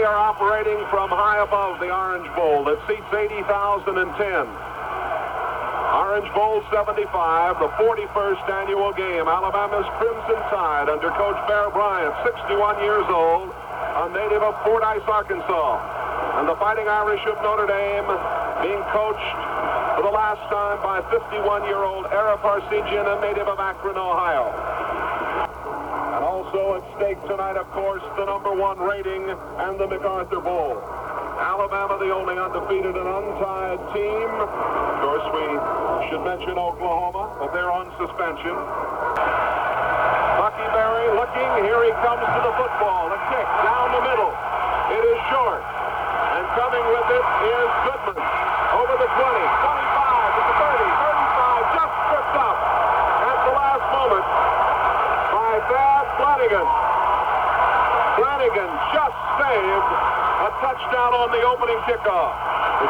are operating from high above the Orange Bowl that seats 80,010. Orange Bowl 75, the 41st annual game. Alabama's Crimson Tide under Coach Bear Bryant, 61 years old, a native of Fordyce, Arkansas. And the Fighting Irish of Notre Dame being coached for the last time by 51-year-old Ara Parseghian, a native of Akron, Ohio. And also at stake tonight, of course, the #1 rating and the MacArthur Bowl. Alabama, the only undefeated and untied team. Of course, we should mention Oklahoma, but they're on suspension. Bucky Berry looking. Here he comes to the football. The kick down the middle. It is short. And coming with it is Goodman. Over the 20, 25, to the 30, 35, just tripped up at the last moment by Thad Flanagan. Flanagan just saved a touchdown on the opening kickoff.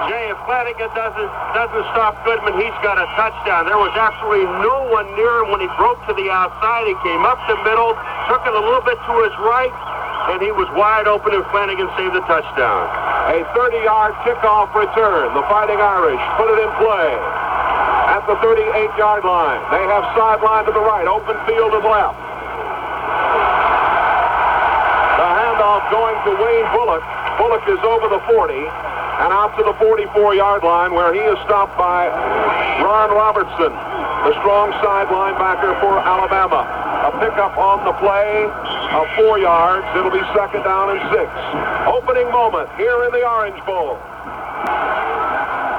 Jay, if Flanagan doesn't stop Goodman, he's got a touchdown. There was absolutely no one near him when he broke to the outside. He came up the middle, took it a little bit to his right, and he was wide open, and Flanagan saved the touchdown. A 30-yard kickoff return. The Fighting Irish put it in play at the 38-yard line. They have sideline to the right, open field to the left. The handoff going to Wayne Bullock. Bullock is over the 40 and out to the 44-yard line, where he is stopped by Ron Robertson, the strong side linebacker for Alabama. A pickup on the play of 4 yards. It'll be second down and 6. Opening moment here in the Orange Bowl.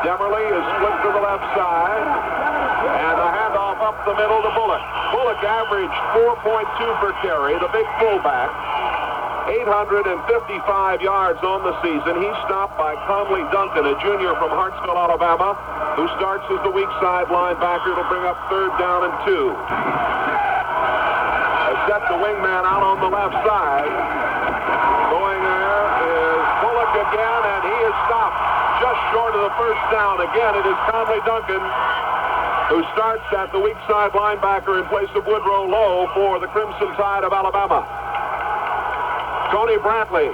Demerly is split to the left side, and a handoff up the middle to Bullock. Bullock averaged 4.2 per carry, the big fullback. 855 yards on the season. He's stopped by Conley Duncan, a junior from Hartsville, Alabama, who starts as the weak side linebacker. It'll bring up third down and 2. Set the wingman out on the left side. Going there is Bullock again, and he is stopped just short of the first down. Again, it is Conley Duncan who starts at the weak side linebacker in place of Woodrow Lowe for the Crimson Tide of Alabama. Tony Brantley,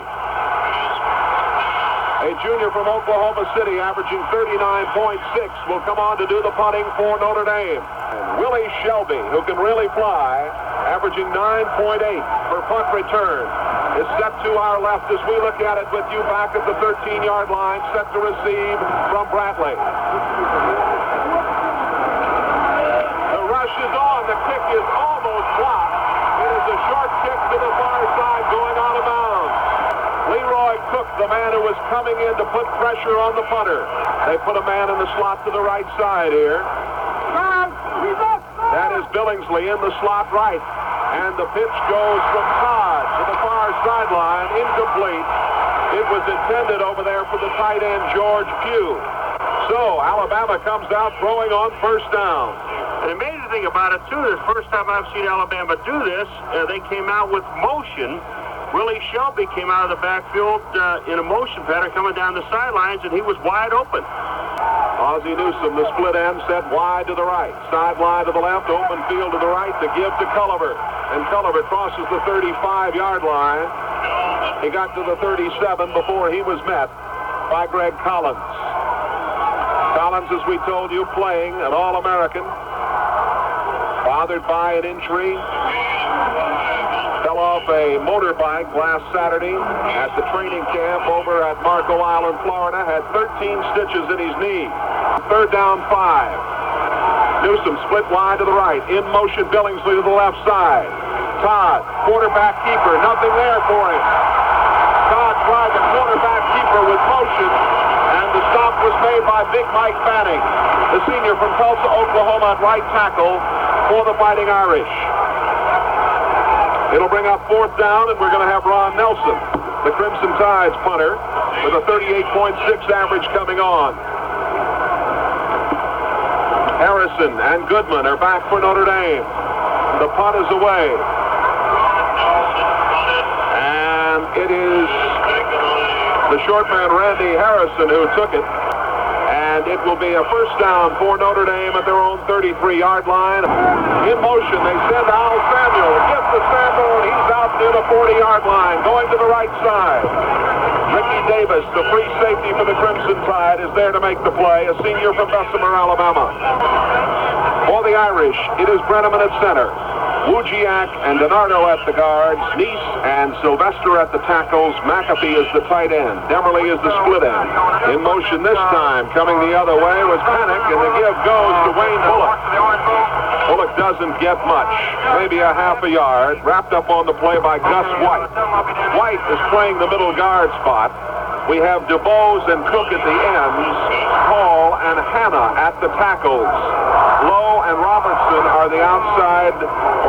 a junior from Oklahoma City, averaging 39.6, will come on to do the punting for Notre Dame. And Willie Shelby, who can really fly, averaging 9.8 per punt return, is set to our left as we look at it with you back at the 13-yard line, set to receive from Brantley. The rush is on. The kick is almost blocked. It is a short kick to the far side going out of bounds. Leroy Cook, the man who was coming in to put pressure on the punter. They put a man in the slot to the right side here. That is Billingsley in the slot right. And the pitch goes from Todd to the far sideline, incomplete. It was intended over there for the tight end, George Pugh. So Alabama comes out throwing on first down. And the amazing thing about it, too, the first time I've seen Alabama do this, they came out with motion. Willie Shelby came out of the backfield in a motion pattern coming down the sidelines, and he was wide open. Ozzie Newsome, the split end, set wide to the right. Sideline to the left, open field to the right to give to Culliver. And Culliver crosses the 35-yard line. He got to the 37 before he was met by Greg Collins. Collins, as we told you, playing an All-American. Bothered by an injury. Fell off a motorbike last Saturday at the training camp over at Marco Island, Florida. Had 13 stitches in his knee. Third down 5. Newsome split wide to the right. In motion, Billingsley to the left side. Todd, quarterback keeper. Nothing there for him. Todd tried the quarterback keeper with motion, and the stop was made by Big Mike Fanning, the senior from Tulsa, Oklahoma, at right tackle for the Fighting Irish. It'll bring up fourth down, and we're going to have Ron Nelson, the Crimson Tide's punter, with a 38.6 average coming on. Harrison and Goodman are back for Notre Dame. The punt is away. And it is the short man, Randy Harrison, who took it. And it will be a first down for Notre Dame at their own 33-yard line. In motion, they send Al Samuel. It gets to Samuel, and he's out near the 40-yard line, going to the right side. Ricky Davis, the free safety for the Crimson Tide, is there to make the play, a senior from Bessemer, Alabama. For the Irish, it is Brenneman at center. Wujciak and Donardo at the guards, Neese and Sylvester at the tackles, McAfee is the tight end, Demerly is the split end. In motion this time, coming the other way was Panic, and the give goes to Wayne Bullock. Bullock doesn't get much, maybe a half a yard, wrapped up on the play by Gus White. White is playing the middle guard spot. We have DeBose and Cook at the ends, Hall and Hanna at the tackles. Lowe and Robertson are the outside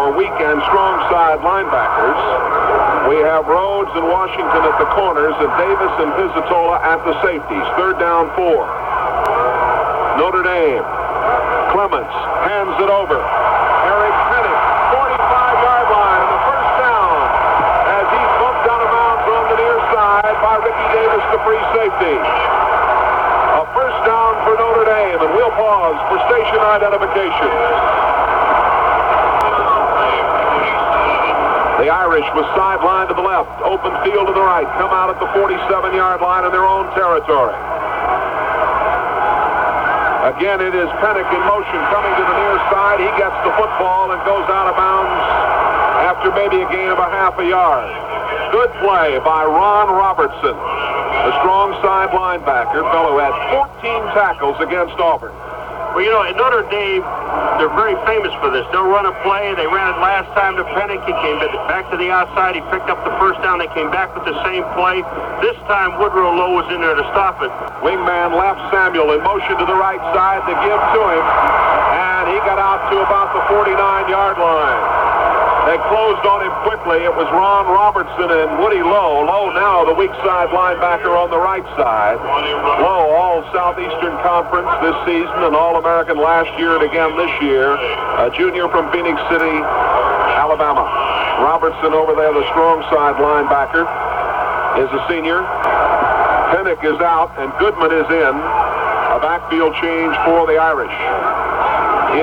or weak and strong side linebackers. We have Rhodes and Washington at the corners and Davis and Pizzatola at the safeties. Third down 4. Notre Dame. Clements hands it over. Eric Pennick, 45-yard line, and the first down as he's bumped out of bounds on the near side by Ricky Davis, the free safety. A first down for Notre Dame, and we'll pause for station identification. The Irish was sidelined to the left, open field to the right, come out at the 47-yard line in their own territory. Again, it is Pennick in motion coming to the near side. He gets the football and goes out of bounds after maybe a gain of a half a yard. Good play by Ron Robertson, the strong side linebacker, fellow had 14 tackles against Auburn. Well, you know, at Notre Dame, they're very famous for this. They'll run a play. They ran it last time to Pennick. He came back to the outside. He picked up the first down. They came back with the same play. This time, Woodrow Lowe was in there to stop it. Wingman left Samuel in motion to the right side to give to him, and he got out to about the 49-yard line. They closed on him quickly. It was Ron Robertson and Woody Lowe. Lowe now the weak side linebacker on the right side. Lowe, all Southeastern Conference this season and All-American last year and again this year. A junior from Phoenix City, Alabama. Robertson over there, the strong side linebacker, is a senior. Pennick is out and Goodman is in. A backfield change for the Irish.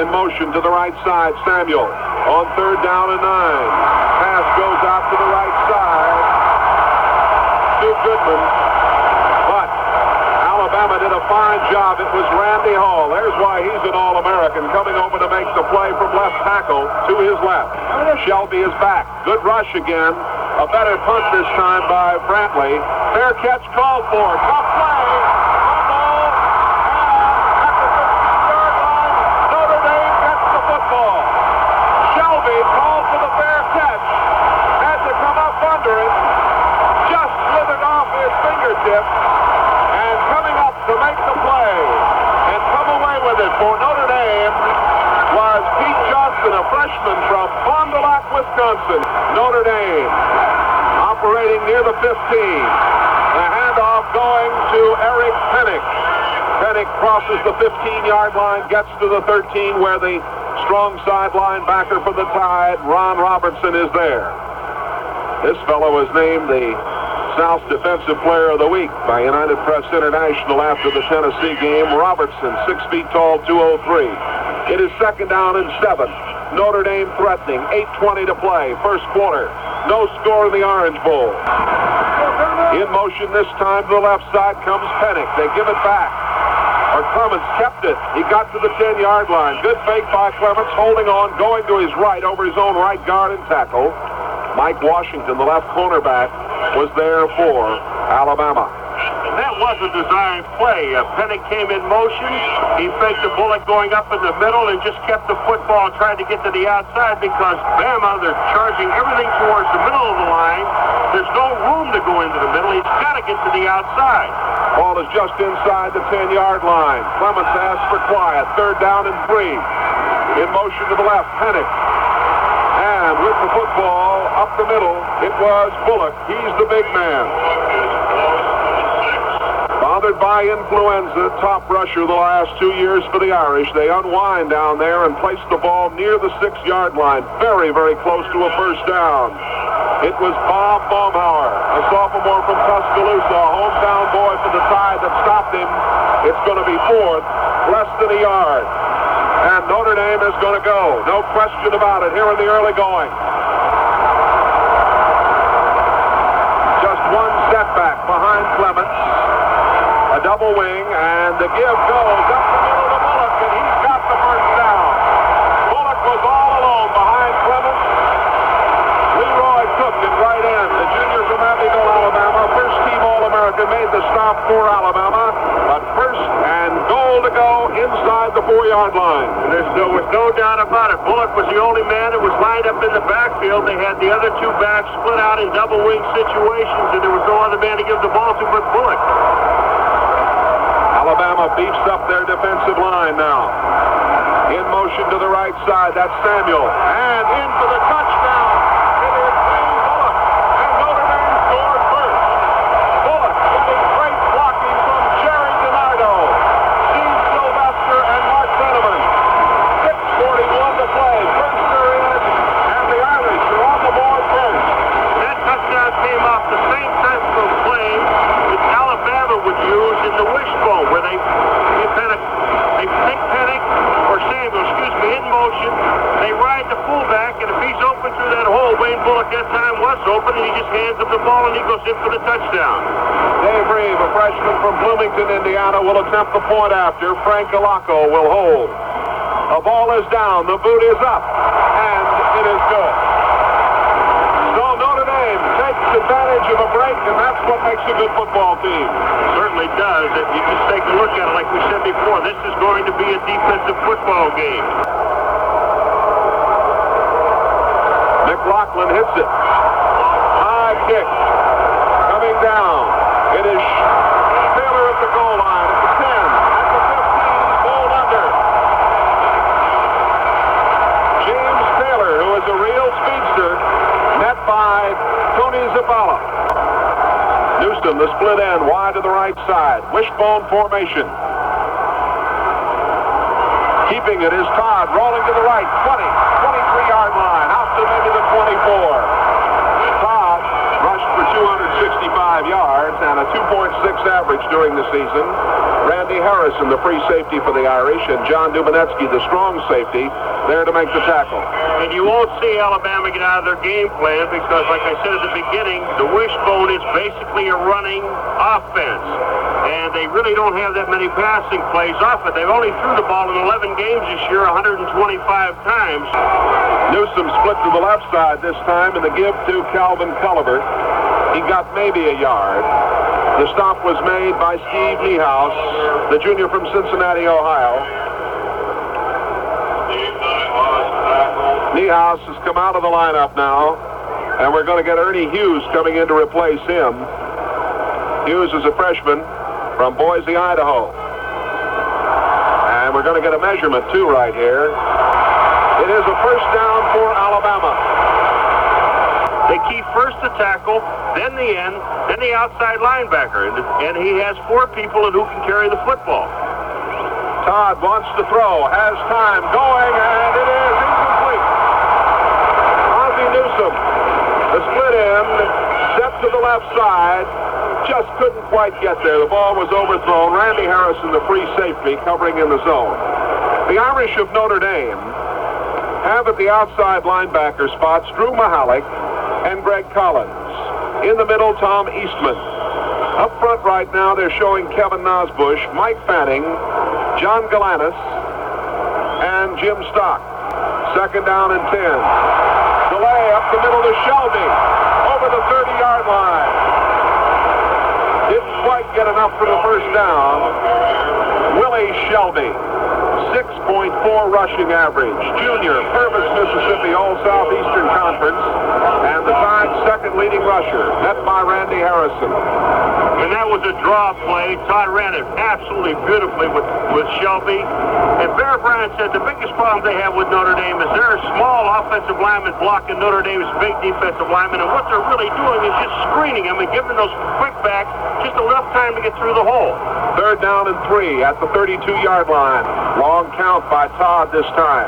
In motion to the right side, Samuel. On third down and 9. Pass goes out to the right side to Goodman. But Alabama did a fine job. It was Randy Hall. There's why he's an All-American, coming over to make the play from left tackle to his left. Shelby is back. Good rush again. A better punt this time by Brantley. Fair catch called for. Tough play. Fumble. And at the 50-yard line, Notre Dame gets the football. Shelby called for the fair catch. Had to come up under it. Just slithered off his fingertip. And coming up to make the play and come away with it for Notre Dame was Pete Johnson, a freshman from Fond du Lac, Wisconsin. Notre Dame operating near the 15. The handoff going to Eric Pennick. Pennick crosses the 15-yard line, gets to the 13 where the strong side linebacker for the Tide, Ron Robertson, is there. This fellow was named the South Defensive Player of the Week by United Press International after the Tennessee game. Robertson, 6 feet tall, 203. It is second down and 7. Notre Dame threatening, 8:20 to play, first quarter. No score in the Orange Bowl. In motion this time to the left side comes Pennick. They give it back. Clements kept it. He got to the 10-yard line. Good fake by Clements, holding on, going to his right over his own right guard and tackle. Mike Washington, the left cornerback, was there for Alabama. And that was a designed play. Pennick came in motion. He faked the Bullock going up in the middle and just kept the football and tried to get to the outside because Bama, they're charging everything towards the middle of the line. There's no room to go into the middle. He's got to get to the outside. Ball is just inside the 10-yard line. Clements asks for quiet. Third down and 3. In motion to the left, Pennick. And with the football up the middle, it was Bullock. He's the big man. Bothered by influenza, top rusher the last 2 years for the Irish. They unwind down there and place the ball near the 6-yard line. Very, very close to a first down. It was Bob Baumhauer, a sophomore from Tuscaloosa, a hometown boy for the Tide that stopped him. It's going to be fourth, less than a yard. And Notre Dame is going to go. No question about it here in the early going. Just one setback behind double wing, and the give goes up the middle to Bullock, and he's got the first down. Bullock was all alone behind Clemens. Leroy Cook in right end, the junior from Abbeville, Alabama, first-team All-American, made the stop for Alabama, but first and goal to go inside the 4-yard line. There was no doubt about it. Bullock was the only man that was lined up in the backfield. They had the other two backs split out in double wing situations, and there was no other man to give the ball to but Bullock. Alabama beefs up their defensive line now. In motion to the right side, that's Samuel, and in for the touchdown. It is Wayne Bullock, and Notre Dame scored first. Bullock getting great blocking from Jerry DiNardo, Steve Sylvester, and Mark Brenneman. 6:41 to play. First are in, and the Irish are on the board first. That touchdown came off the same type of play that Alabama would use in the wishbone, where they take Pennick or Samuel, in motion. They ride the fullback, and if he's open through that hole, Wayne Bullock that time was open, and he just hands him the ball, and he goes in for the touchdown. Dave Reeve, a freshman from Bloomington, Indiana, will attempt the point after. Frank Alaco will hold. The ball is down. The boot is up, and it is good. So Notre Dame takes advantage of a break, and that's what makes a good football team. It certainly does. If you just take a look at it, like we said before, this is going to be a defensive football game. McLaughlin hits it. High kick. Coming down. It is Taylor at the goal line. At the 10. At the 15. Ball under. James Taylor, who is a real speedster, net by Tony Zabala. Newsom, the split end, wide to the right side. Wishbone formation. Keeping it is Todd, rolling to the right. 20, 23-yard line. Out to maybe the 24. Todd rushed for 265 yards and a 2.6 average during the season. Randy Harrison, the free safety for the Irish, and John Dumanetsky, the strong safety, there to make the tackle. And you won't see Alabama get out of their game plan because, like I said at the beginning, the wishbone is basically a running offense. And they really don't have that many passing plays off it. They've only threw the ball in 11 games this year, 125 times. Newsom split to the left side this time, and the give to Calvin Culliver. He got maybe a yard. The stop was made by Steve Niehaus, the junior from Cincinnati, Ohio. Niehaus has come out of the lineup now, and we're going to get Ernie Hughes coming in to replace him. Hughes is a freshman from Boise, Idaho. And we're going to get a measurement, too, right here. It is a first down for Alabama. They keep first the tackle, then the end, then the outside linebacker. And he has 4 people who can carry the football. Todd wants to throw, has time, going, and it is incomplete. Ozzie Newsom, the split end, set to the left side, just couldn't quite get there. The ball was overthrown. Randy Harrison, the free safety, covering in the zone. The Irish of Notre Dame have at the outside linebacker spots Drew Mahalik and Greg Collins. In the middle, Tom Eastman. Up front right now, they're showing Kevin Nosbush, Mike Fanning, John Galanis, and Jim Stock. Second down and 10. Delay up the middle to Shelby. Over the 30-yard line. Didn't quite get enough for the first down. Willie Shelby. 6.4 rushing average. Junior, Purvis, Mississippi, All-Southeastern Conference, and the Tide's second leading rusher, met by Randy Harrison. And that was a draw play. Todd ran it absolutely beautifully with Shelby. And Bear Bryant said the biggest problem they have with Notre Dame is they're a small offensive lineman blocking Notre Dame's big defensive lineman, and what they're really doing is just screening them and giving those quick backs just enough time to get through the hole. Third down and 3 at the 32-yard line. Long count by Todd this time.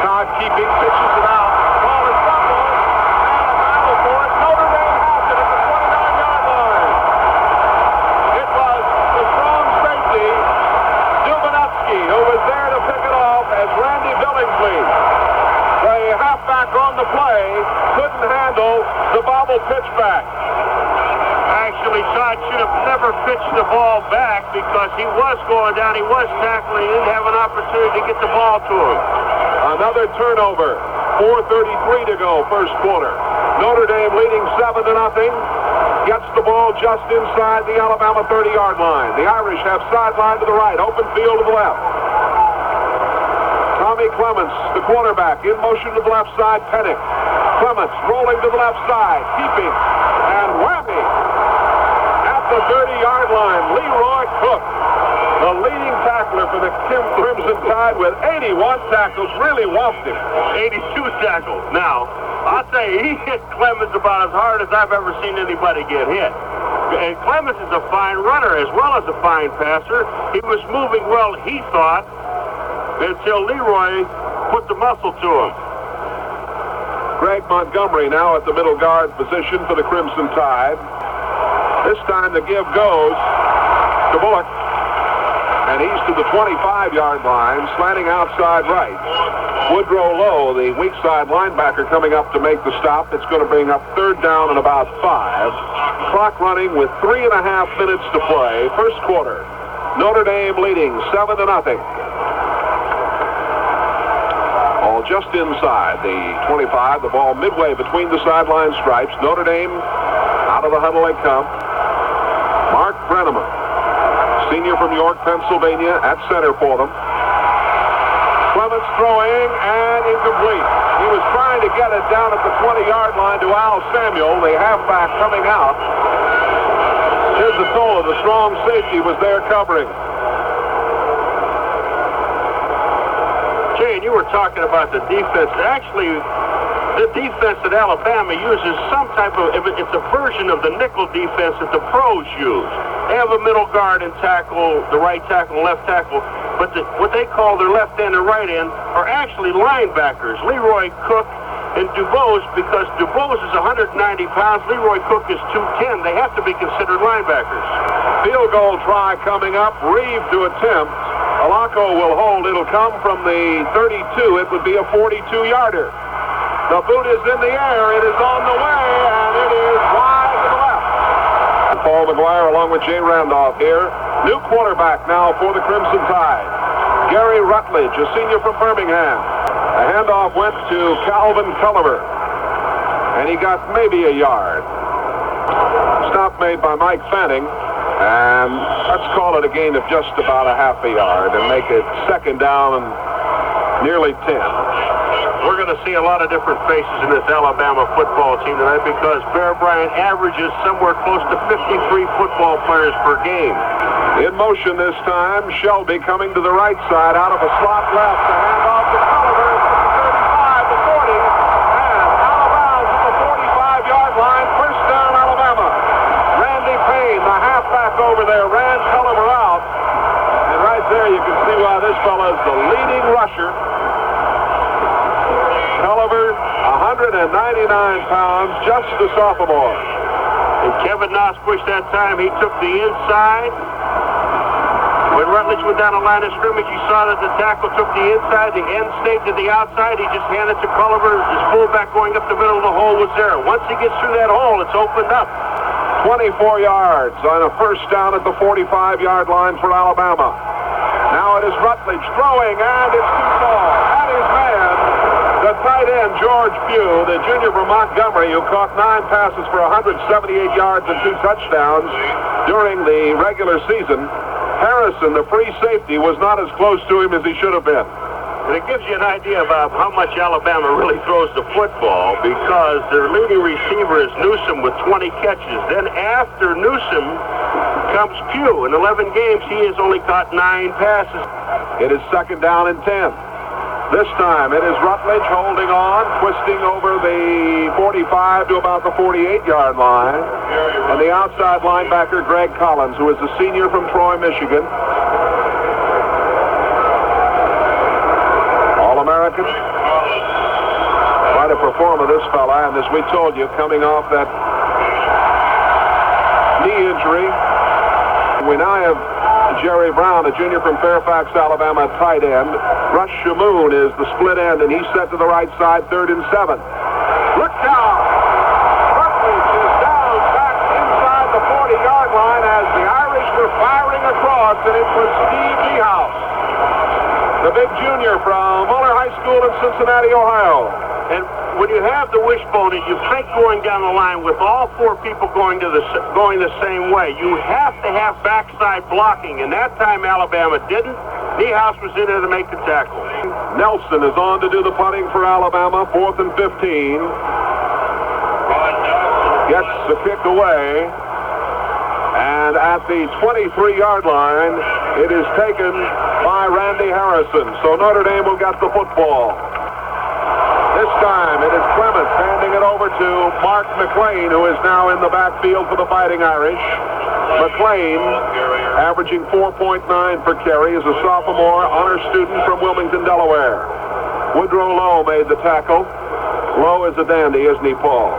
Todd keeping, pitches it out. Ball is fumbled, and a battle for it. Notre Dame has it at the 29-yard line. It was the strong safety, Dumanetsky, who was there to pick it off as Randy Billingsley, the halfback on the play, couldn't handle the bobble pitch back. Actually, probably thought should have never pitched the ball back because he was going down, he was tackling, he didn't have an opportunity to get the ball to him. Another turnover. 4:33 to go, first quarter. Notre Dame leading 7-0. Gets the ball just inside the Alabama 30-yard line. The Irish have sideline to the right, open field to the left. Tommy Clements, the quarterback, in motion to the left side, Pennick. Clements rolling to the left side, keeping, and whammy! At the 30-yard line, Leroy Cook, the leading tackler for the Crimson Tide with 81 tackles, really whopped him. 82 tackles. Now, I'll tell you, he hit Clemens about as hard as I've ever seen anybody get hit. And Clemens is a fine runner as well as a fine passer. He was moving well, he thought, until Leroy put the muscle to him. Greg Montgomery now at the middle guard position for the Crimson Tide. This time the give goes to Bullock. And he's to the 25-yard line, slanting outside right. Woodrow Lowe, the weak side linebacker, coming up to make the stop. It's going to bring up third down and about 5. Clock running with 3.5 minutes to play. First quarter. Notre Dame leading 7-0. All just inside the 25. The ball midway between the sideline stripes. Notre Dame out of the huddle they come. Mark Brenneman, senior from York, Pennsylvania, at center for them. Clements throwing and incomplete. He was trying to get it down at the 20-yard line to Al Samuel, the halfback coming out. Tizzatola, the strong safety, was there covering. Jane, you were talking about the defense. Actually, the defense that Alabama uses some type of, it's a version of the nickel defense that the pros use. They have a middle guard and tackle, the right tackle, left tackle, but what they call their left end and right end are actually linebackers. Leroy Cook and DuBose, because DuBose is 190 pounds, Leroy Cook is 210. They have to be considered linebackers. Field goal try coming up. Reeve to attempt. Alaco will hold. It'll come from the 32. It would be a 42-yarder. The boot is in the air. It is on the way, and it is wide to the left. Paul McGuire along with Jay Randolph here. New quarterback now for the Crimson Tide. Gary Rutledge, a senior from Birmingham. The handoff went to Calvin Culliver, and he got maybe a yard. Stop made by Mike Fanning, and let's call it a gain of just about a half a yard and make it second down and nearly 10. We're going to see a lot of different faces in this Alabama football team tonight because Bear Bryant averages somewhere close to 53 football players per game. In motion this time, Shelby coming to the right side out of a slot left. The handoff to Culliver from the 35 to 40. And out of bounds at the 45-yard line. First down, Alabama. Randy Payne, the halfback over there, ran Culliver out. And right there you can see why this fella is the leading rusher. Culliver, 199 pounds, just a sophomore. And Kevin Nosbush that time, he took the inside. When Rutledge went down the line of scrimmage, you saw that the tackle took the inside, the end stayed to the outside. He just handed to Culliver. His fullback going up the middle of the hole was there. Once he gets through that hole, it's opened up. 24 yards on a first down at the 45-yard line for Alabama. Now it is Rutledge throwing, and it's too tall. That is man. The tight end, George Pugh, the junior from Montgomery, who caught 9 passes for 178 yards and 2 touchdowns during the regular season. Harrison, the free safety, was not as close to him as he should have been. And it gives you an idea about how much Alabama really throws the football because their leading receiver is Newsom with 20 catches. Then after Newsom comes Pugh. In 11 games, he has only caught 9 passes. It is second down and 10. This time it is Rutledge holding on, twisting over the 45 to about the 48-yard line. And the outside linebacker, Greg Collins, who is a senior from Troy, Michigan. All-American. Quite a performer, this fella. And as we told you, coming off that knee injury, we now have Jerry Brown, a junior from Fairfax, Alabama, tight end. Rush Shamoon is the split end, and he's set to the right side, 3rd and 7. Look out! Rutledge is down back inside the 40-yard the big junior from Muller High School in Cincinnati, Ohio. And when you have the wishbone and you think going down the line with all four people going the same way, you have to have backside blocking, and that time Alabama didn't. Niehaus was in there to make the tackle. Nelson is on to do the punting for Alabama, 4th and 15. Gets the kick away, and at the 23-yard line, it is taken by Randy Harrison. So Notre Dame will get the football. This time it is Clements handing it over to Mark McLean, who is now in the backfield for the Fighting Irish. McLean, averaging 4.9 per carry, is a sophomore honor student from Wilmington, Delaware. Woodrow Lowe made the tackle. Lowe is a dandy, isn't he, Paul?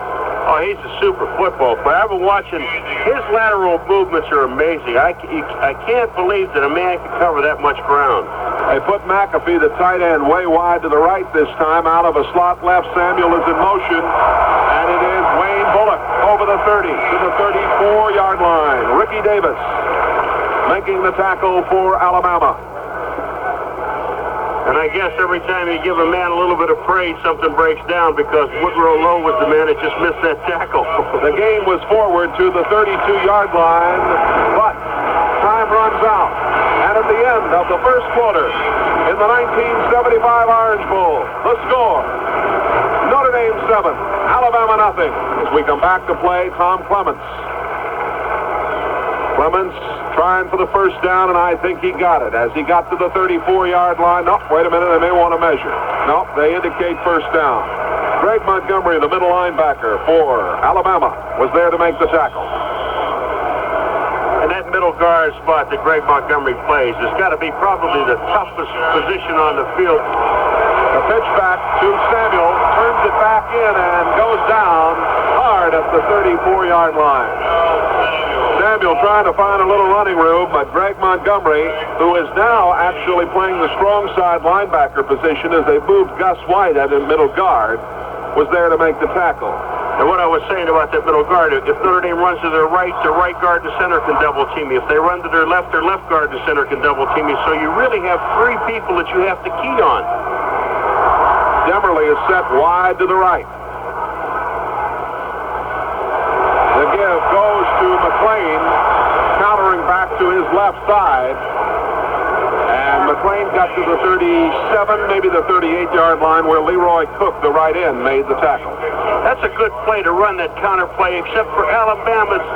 Oh, he's a super football player. I've been watching. His lateral movements are amazing. I can't believe that a man can cover that much ground. They put McAfee, the tight end, way wide to the right this time. Out of a slot left, Samuel is in motion. And it is Wayne Bullock over the 30 to the 34-yard line. Ricky Davis making the tackle for Alabama. And I guess every time you give a man a little bit of praise, something breaks down, because Woodrow Lowe was the man that just missed that tackle. The game was forward to the 32-yard line, but time runs out. And at the end of the first quarter, in the 1975 Orange Bowl, the score, Notre Dame 7, Alabama nothing. As we come back to play, Tom Clements. Clements trying for the first down, and I think he got it. As he got to the 34-yard line, no, wait a minute, they may want to measure. No, they indicate first down. Greg Montgomery, the middle linebacker for Alabama, was there to make the tackle. And that middle guard spot that Greg Montgomery plays has got to be probably the toughest position on the field. The pitch back to Samuel, turns it back in and goes down hard at the 34-yard line. Samuel trying to find a little running room, but Greg Montgomery, who is now actually playing the strong side linebacker position as they moved Gus White at the middle guard, was there to make the tackle. And what I was saying about that middle guard, if Notre Dame runs to their right guard to center can double team me. If they run to their left guard to center can double team me. So you really have three people that you have to key on. Demerly is set wide to the right. The give goes to McLean, countering back to his left side. And McLean got to the 37, maybe the 38-yard line, where Leroy Cook, the right end, made the tackle. That's a good play to run that counter play, except for Alabama's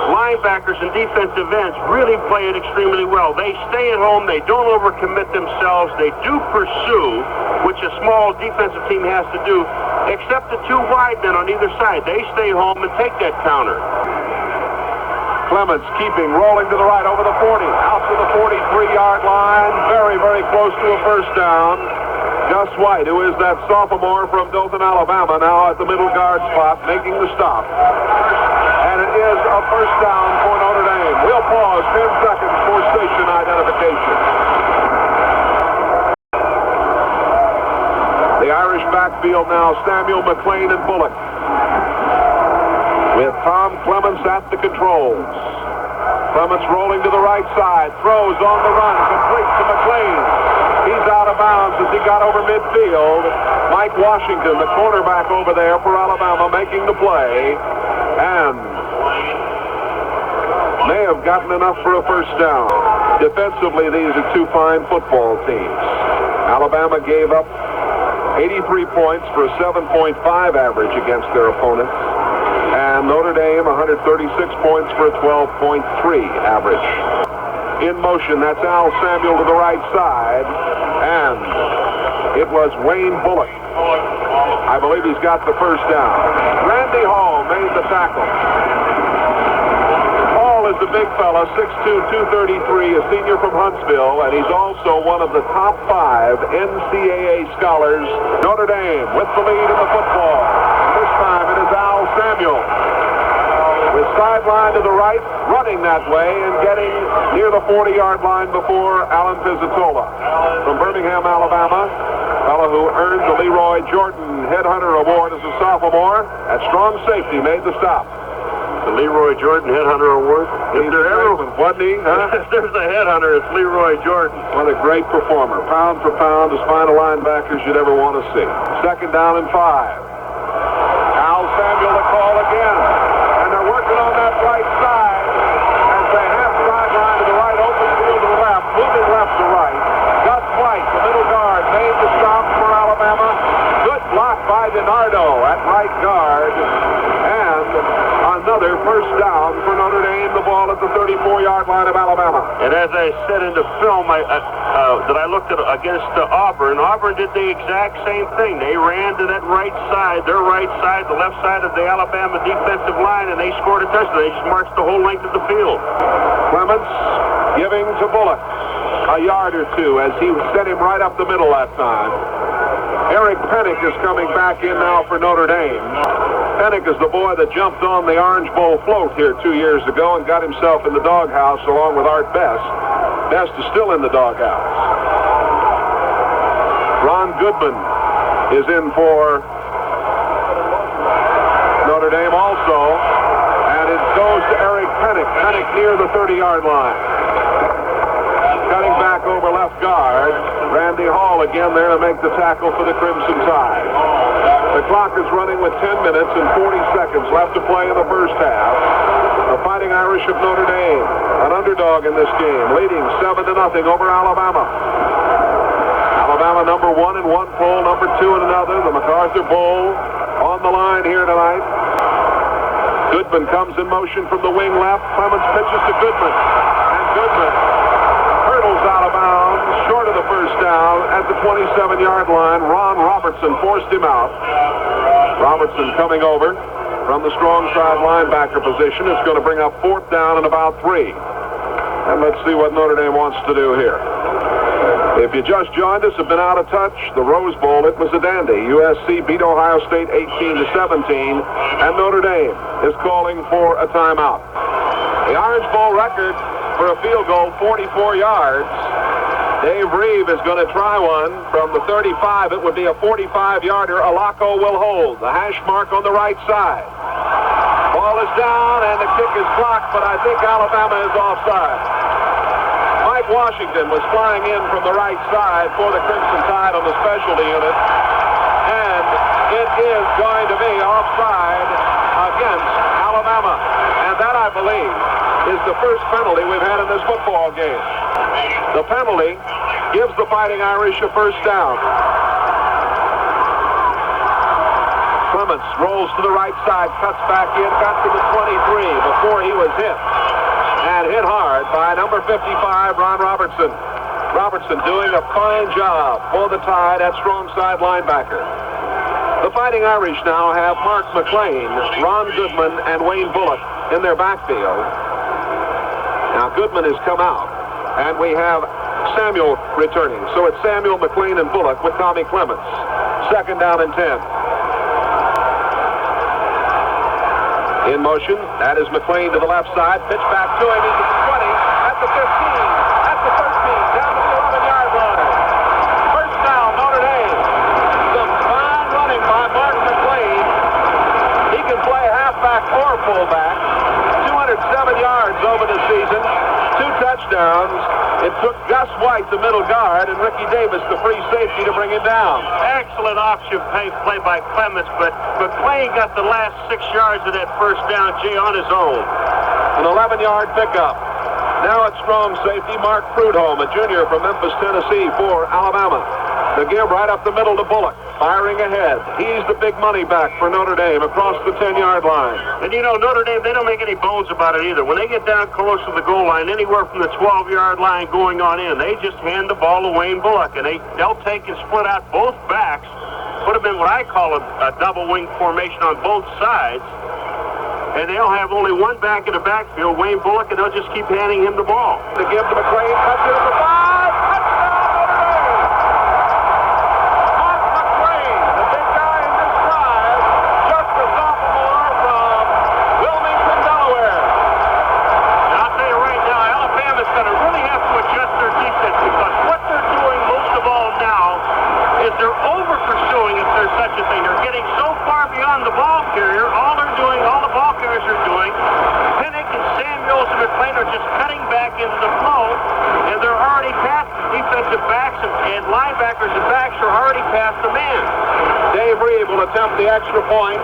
linebackers and defensive ends really play it extremely well. They stay at home. They don't overcommit themselves. They do pursue, which a small defensive team has to do, except the two wide men on either side. They stay home and take that counter. Clements keeping, rolling to the right over the 40, out to the 43-yard line, very, very close to a first down. Gus White, who is that sophomore from Dothan, Alabama, now at the middle guard spot, making the stop. And it is a first down for Notre Dame. We'll pause 10 seconds for station identification. The Irish backfield now, Samuel, McLean, and Bullock, with Tom Clements at the controls. Clements rolling to the right side, throws on the run, complete to McLean. He's out of bounds as he got over midfield. Mike Washington, the cornerback over there for Alabama, making the play, and may have gotten enough for a first down. Defensively, these are two fine football teams. Alabama gave up 83 points for a 7.5 average against their opponents. And Notre Dame, 136 points for a 12.3 average. In motion, that's Al Samuel to the right side. And it was Wayne Bullock. I believe he's got the first down. Randy Hall made the tackle. Hall is a big fella, 6'2", 233, a senior from Huntsville, and he's also one of the top 5 NCAA scholars. Notre Dame with the lead in the football. This time it is Al Samuel, with sideline to the right, running that way and getting near the 40-yard line before Alan Pizzatola. From Birmingham, Alabama, fellow who earned the Leroy Jordan Headhunter Award as a sophomore, at strong safety, made the stop. The Leroy Jordan Headhunter Award. If there ever wasn't he? Huh? if there's a headhunter, it's Leroy Jordan. What a great performer. Pound for pound, as fine a linebackers you'd ever want to see. 2nd down and 5. Al Samuel the call again. And they're working on that right side as they half sideline to the right, open field to the left, moving left to right. Gus White, the middle guard, made the stop for Alabama. Good block by DiNardo at right guard. And another first down for Notre Dame. The ball at the 34-yard line of Alabama. And as I said in the film that I looked at against Auburn did the exact same thing. They ran to that right side, their right side, the left side of the Alabama defensive line, and they scored a touchdown. They just marched the whole length of the field. Clements giving to Bullock a yard or two as he sent him right up the middle that time. Eric Pennick is coming back in now for Notre Dame. Pennick is the boy that jumped on the Orange Bowl float here 2 years ago and got himself in the doghouse along with Art Best. Best is still in the doghouse. Ron Goodman is in for Notre Dame also. And it goes to Eric Pennick. Pennick near the 30-yard line. Cutting back over left guard. Randy Hall again there to make the tackle for the Crimson Tide. The clock is running with 10 minutes and 40 seconds left to play in the first half. The Fighting Irish of Notre Dame, an underdog in this game, leading 7-0 over Alabama. Alabama number 1 in one poll, number 2 in another. The MacArthur Bowl on the line here tonight. Goodman comes in motion from the wing left. Clements pitches to Goodman. And Goodman hurdles out of bounds, short of the first down at the 27-yard line. Ron Robertson forced him out. Robertson coming over from the strong side linebacker position. It's going to bring up 4th down and about 3. And let's see what Notre Dame wants to do here. If you just joined us, have been out of touch, the Rose Bowl, it was a dandy. USC beat Ohio State 18-17, and Notre Dame is calling for a timeout. The Orange Bowl record for a field goal, 44 yards. Dave Reeve is going to try one from the 35. It would be a 45-yarder. Alaco will hold. The hash mark on the right side. Ball is down, and the kick is blocked, but I think Alabama is offside. Mike Washington was flying in from the right side for the Crimson Tide on the specialty unit, and it is going to be offside against Alabama. And that, I believe, is the first penalty we've had in this football game. The penalty gives the Fighting Irish a first down. Clements rolls to the right side, cuts back in, got to the 23 before he was hit. And hit hard by number 55, Ron Robertson. Robertson doing a fine job for the Tide at strong side linebacker. The Fighting Irish now have Mark McLean, Ron Goodman, and Wayne Bullock in their backfield. Now Goodman has come out, and we have Samuel returning. So it's Samuel, McLean, and Bullock with Tommy Clements. 2nd down and 10. In motion, that is McLean to the left side. Pitch back to him into the 20, at the 15, at the 13, down to the 11-yard line. First down, Notre Dame. Some fine running by Mark McLean. He can play halfback or fullback. 207 yards over the season. 2 touchdowns. It took Gus White, the middle guard, and Ricky Davis, the free safety, to bring him down. Excellent option play by Clements, but McLean got the last 6 yards of that first down, Jay, on his own. An 11-yard pickup. Now at strong safety, Mark Prudhomme, a junior from Memphis, Tennessee, for Alabama. The give right up the middle to Bullock, firing ahead. He's the big money back for Notre Dame across the 10-yard line. And you know, Notre Dame, they don't make any bones about it either. When they get down close to the goal line, anywhere from the 12-yard line going on in, they just hand the ball to Wayne Bullock, and they'll take and split out both backs, put them in what I call a double wing formation on both sides, and they'll have only one back in the backfield, Wayne Bullock, and they'll just keep handing him the ball. The give to McLean, cuts it at the 5. They're over-pursuing, if there's such a thing. They're getting so far beyond the ball carrier. All the ball carriers are doing and McLean are just cutting back into the flow, and they're already past defensive backs and linebackers and backs are already past the man. Dave Reed will attempt the extra point.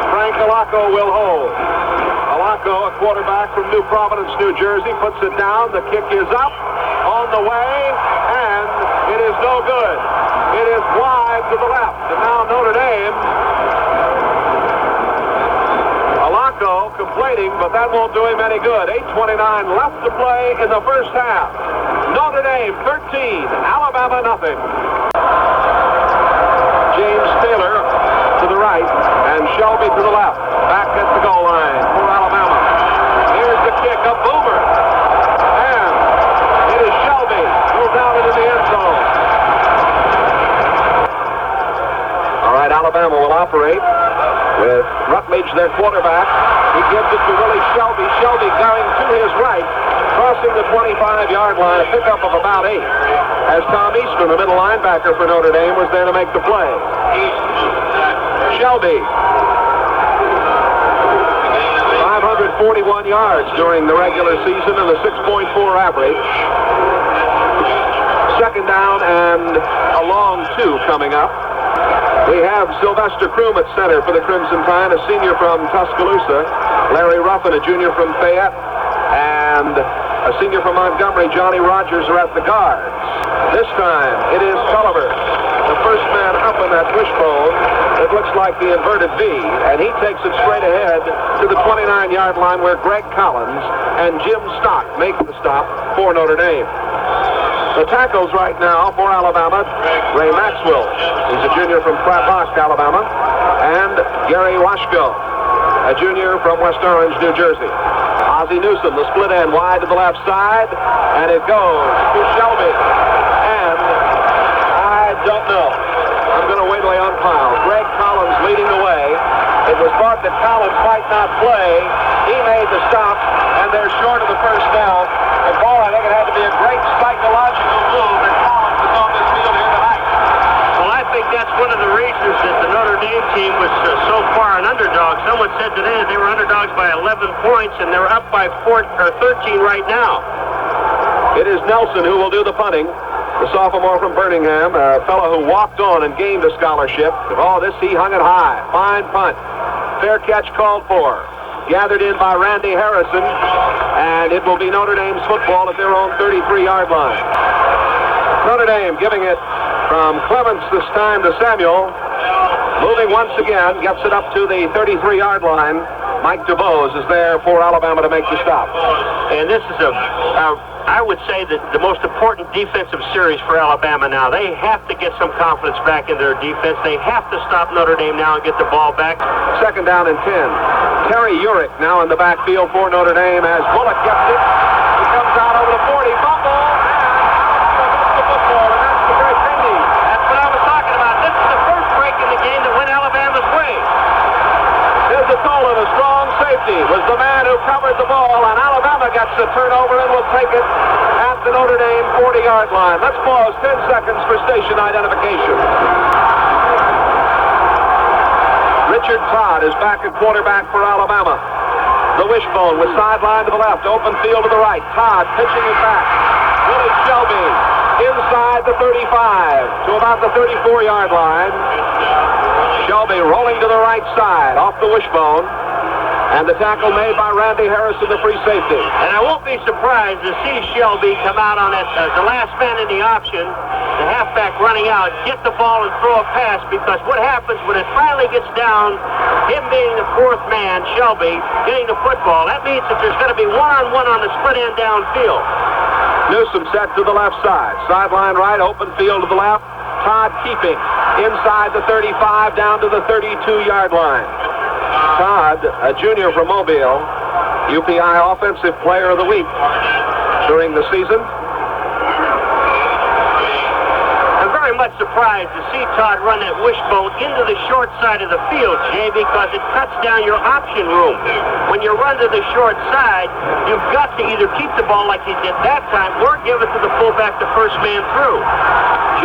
Frank Alaco will hold. Alaco, a quarterback from New Providence, New Jersey, puts it down. The kick is up, on the way, and it is no good. It is wide to the left. And now Notre Dame. Alaco complaining, but that won't do him any good. 8:29 left to play in the first half. Notre Dame 13, Alabama nothing. James Taylor to the right, and Shelby to the left. Back at the goal line for Alabama. Here's the kick, a boomer. And it is Shelby who'll down it in the end zone. All right, Alabama will operate with Rutledge, their quarterback. He gives it to Willie Shelby. Shelby going to his right, crossing the 25-yard line, a pickup of about 8. As Tom Eastman, the middle linebacker for Notre Dame, was there to make the play. Shelby. 541 yards during the regular season and a 6.4 average. Second down and a long 2 coming up. We have Sylvester Kroom at center for the Crimson Tide, a senior from Tuscaloosa. Larry Ruffin, a junior from Fayette. And a senior from Montgomery, Johnny Rogers, are at the guards. This time, it is Culliver, the first man up in that wishbone. It looks like the inverted V, and he takes it straight ahead to the 29-yard line where Greg Collins and Jim Stock make the stop for Notre Dame. The tackles right now for Alabama, Ray Maxwell, he's a junior from Pratt Rock, Alabama, and Gary Washko, a junior from West Orange, New Jersey. Ozzie Newsome, the split end wide to the left side, and it goes to Shelby. And I don't know. I'm going to wait till they unpile. Greg Collins leading the way. It was thought that Collins might not play. He made the stop, and they're short of the first down. And boy, I think it had to be a great psychological move that Collins is on this field here tonight. Well, I think that's one of the reasons that the Notre Dame team was so far an underdog. Someone said today that they were underdogs by 11 points, and they're up by 13 right now. It is Nelson who will do the punting. The sophomore from Birmingham, a fellow who walked on and gained a scholarship. Oh, this, he hung it high. Fine punt. Fair catch called for. Gathered in by Randy Harrison, and it will be Notre Dame's football at their own 33-yard line. Notre Dame giving it from Clements this time to Samuel. Moving once again, gets it up to the 33-yard line. Mike DeVos is there for Alabama to make the stop. And this is I would say that the most important defensive series for Alabama now. They have to get some confidence back in their defense. They have to stop Notre Dame now and get the ball back. Second down and 10. Terry Urick now in the backfield for Notre Dame as Bullock gets it. He comes out over the 40, fumble, and the football, and that's the great thing. That's what I was talking about. This is the first break in the game that went Alabama's way. Here's the call of a strong safety. Was the man who covered the ball, and Alabama gets the turnover and will take it at the Notre Dame 40-yard line. Let's pause 10 seconds for station identification. Richard Todd is back at quarterback for Alabama. The wishbone with sideline to the left, open field to the right. Todd pitching it back. Willie Shelby inside the 35 to about the 34-yard line. Shelby rolling to the right side off the wishbone. And the tackle made by Randy Harrison, the free safety. And I won't be surprised to see Shelby come out on it, the last man in the option, the halfback running out, get the ball and throw a pass, because what happens when it finally gets down, him being the fourth man, Shelby, getting the football, that means that there's going to be one-on-one on the split end downfield. Newsome set to the left side. Sideline right, open field to the left. Todd keeping inside the 35 down to the 32-yard line. Todd, a junior from Mobile, UPI Offensive Player of the Week during the season. I'm very much surprised to see Todd run that wishbone into the short side of the field, Jay, because it cuts down your option room. When you run to the short side, you've got to either keep the ball like he did that time or give it to the fullback, the first man through.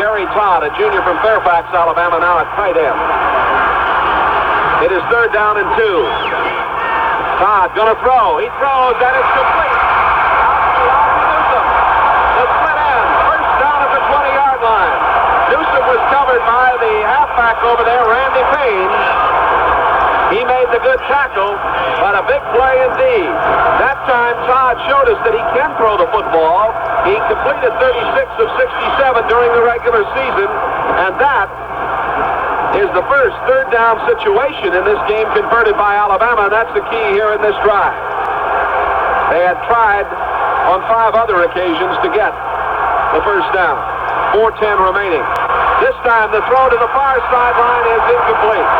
Jerry Todd, a junior from Fairfax, Alabama, now at tight end. It is third down and 2. Todd gonna throw. He throws, and it's complete. Ozzie Newsome. The split end. First down at the 20-yard line. Newsome was covered by the halfback over there, Randy Payne. He made the good tackle, but a big play indeed. That time, Todd showed us that he can throw the football. He completed 36 of 67 during the regular season, and that is the first third down situation in this game converted by Alabama, and that's the key here in this drive. They had tried on 5 other occasions to get the first down. 4:10 remaining. This time, the throw to the far sideline is incomplete.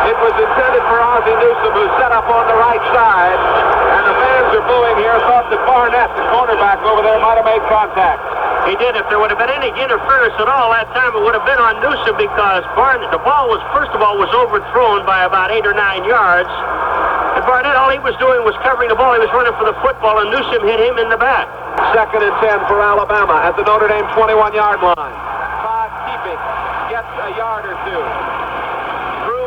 It was intended for Ozzie Newsome, who set up on the right side, and the fans are booing here, thought that Barnett, the cornerback over there, might have made contact. He did. If there would have been any interference at all that time, it would have been on Newsome, because the ball was, first of all, was overthrown by about 8 or 9 yards. And Barnett, all he was doing was covering the ball. He was running for the football, and Newsome hit him in the back. 2nd and 10 for Alabama at the Notre Dame 21-yard line. Todd keeping, gets a yard or two.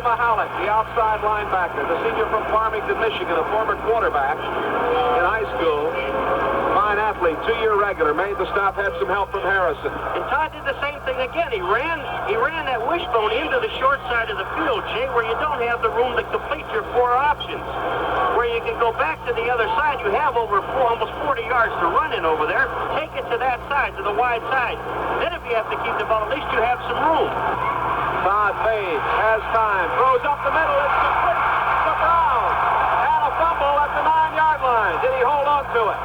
Mahalik, the outside linebacker, the senior from Farmington, Michigan, a former quarterback in high school. Fine athlete, 2-year regular, made the stop, had some help from Harrison. And Todd did the same thing again. He ran that wishbone into the short side of the field, Jay, where you don't have the room to complete your 4 options. Where you can go back to the other side, you have over almost 40 yards to run in over there. Take it to that side, to the wide side. Then if you have to keep the ball, at least you have some room. Todd fades, has time, throws up the middle, it's complete to Brown. And a fumble at the 9-yard line. Did he hold on to it?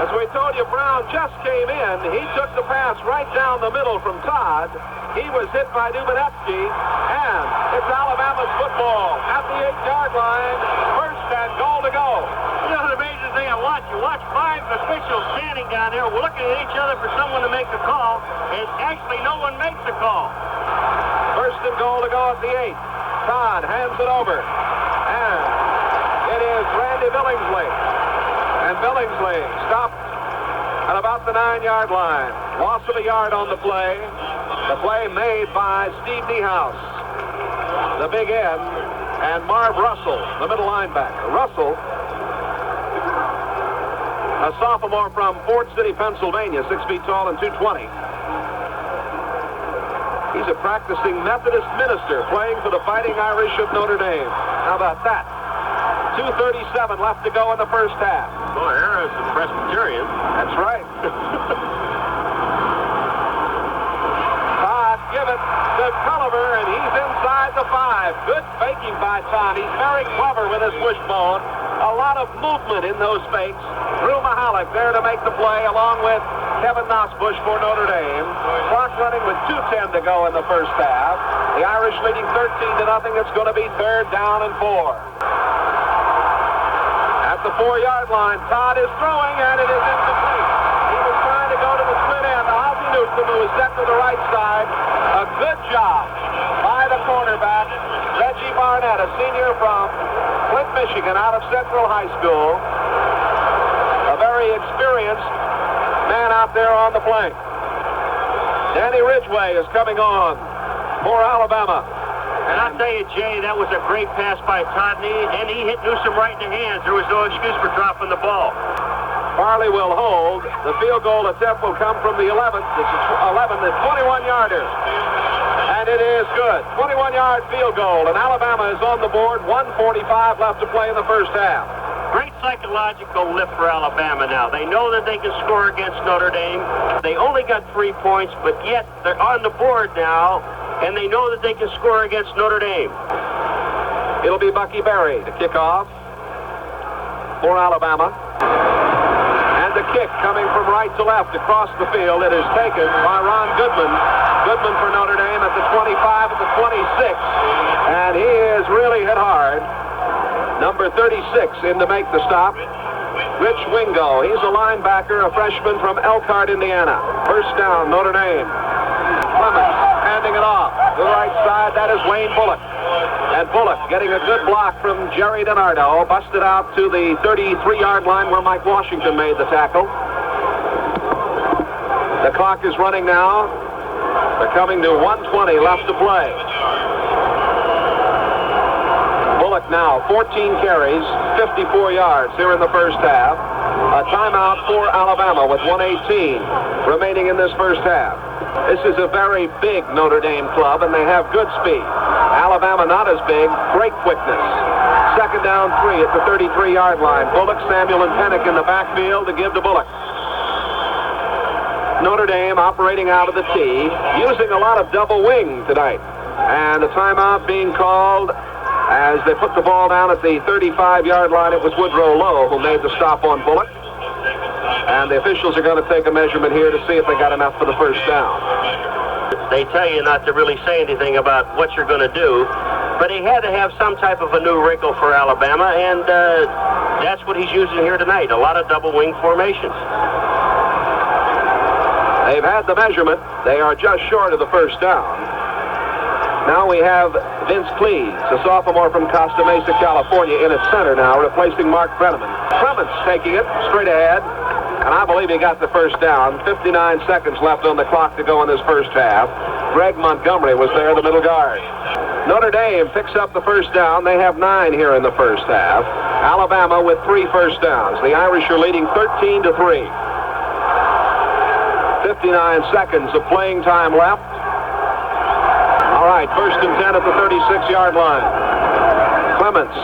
As we told you, Brown just came in. He took the pass right down the middle from Todd. He was hit by Dubanetsky, and it's Alabama's football at the 8-yard line. First and goal to go. You know, the amazing thing I watch, you watch 5 officials standing down there looking at each other for someone to make a call, and actually no one makes the call. First and goal to go at the 8. Todd hands it over, and it is Randy Billingsley. And Billingsley stopped at about the 9-yard line. Loss of a yard on the play. The play made by Steve Niehaus, the big end, and Marv Russell, the middle linebacker. Russell, a sophomore from Fort City, Pennsylvania, 6 feet tall and 220. He's a practicing Methodist minister playing for the Fighting Irish of Notre Dame. How about that? 2:37 left to go in the first half. Boy, Ara's a Presbyterian. That's right. Todd, give it to Culliver, and he's inside the 5. Good faking by Todd. He's very clever with his wishbone. A lot of movement in those fakes. Drew Mahalik there to make the play, along with Kevin Nosbush for Notre Dame. Clock running with 2:10 to go in the first half. The Irish leading 13-0. It's going to be 3rd down and 4. At the 4-yard line, Todd is throwing, and it is incomplete. He was trying to go to the split end. Ozzie Newsome, who was set to the right side. A good job by the cornerback, Reggie Barnett, a senior from Flint, Michigan, out of Central High School. A very experienced man out there on the flank. Danny Ridgway is coming on for Alabama. And I'll tell you, Jay, that was a great pass by Todd, and he hit Newsome right in the hands. There was no excuse for dropping the ball. Farley will hold. The field goal attempt will come from the 11th. It's 11, the 21-yarder. And it is good. 21-yard field goal, and Alabama is on the board. 1:45 left to play in the first half. Great psychological lift for Alabama now. They know that they can score against Notre Dame. They only got 3 points, but yet they're on the board now, and they know that they can score against Notre Dame. It'll be Bucky Berry to kick off for Alabama. And the kick coming from right to left across the field. It is taken by Ron Goodman. Goodman for Notre Dame at the 25, at the 26. And he is really hit hard. Number 36 in to make the stop. Rich Wingo. He's a linebacker, a freshman from Elkhart, Indiana. First down, Notre Dame. Clemens handing it off to the right side. That is Wayne Bullock. And Bullock getting a good block from Jerry DiNardo. Busted out to the 33-yard line where Mike Washington made the tackle. The clock is running now. They're coming to 1:20 left to play. Bullock now 14 carries, 54 yards here in the first half. A timeout for Alabama with 1:18 remaining in this first half. This is a very big Notre Dame club, and they have good speed. Alabama not as big, great quickness. Second down 3 at the 33-yard line. Bullock, Samuel, and Pennick in the backfield to give to Bullock. Notre Dame operating out of the tee, using a lot of double wing tonight. And a timeout being called as they put the ball down at the 35-yard line. It was Woodrow Lowe who made the stop on Bullock. And the officials are going to take a measurement here to see if they got enough for the first down. They tell you not to really say anything about what you're going to do, but he had to have some type of a new wrinkle for Alabama, and that's what he's using here tonight, a lot of double wing formations. They've had the measurement. They are just short of the first down. Now we have Vince Cleves, a sophomore from Costa Mesa, California, in at center now, replacing Mark Brenneman. Clements taking it straight ahead, and I believe he got the first down. 59 seconds left on the clock to go in this first half. Greg Montgomery was there, the middle guard. Notre Dame picks up the first down. They have 9 here in the first half. Alabama with 3 first downs. The Irish are leading 13-3. 59 seconds of playing time left. All right, first and 10 at the 36-yard line. Clements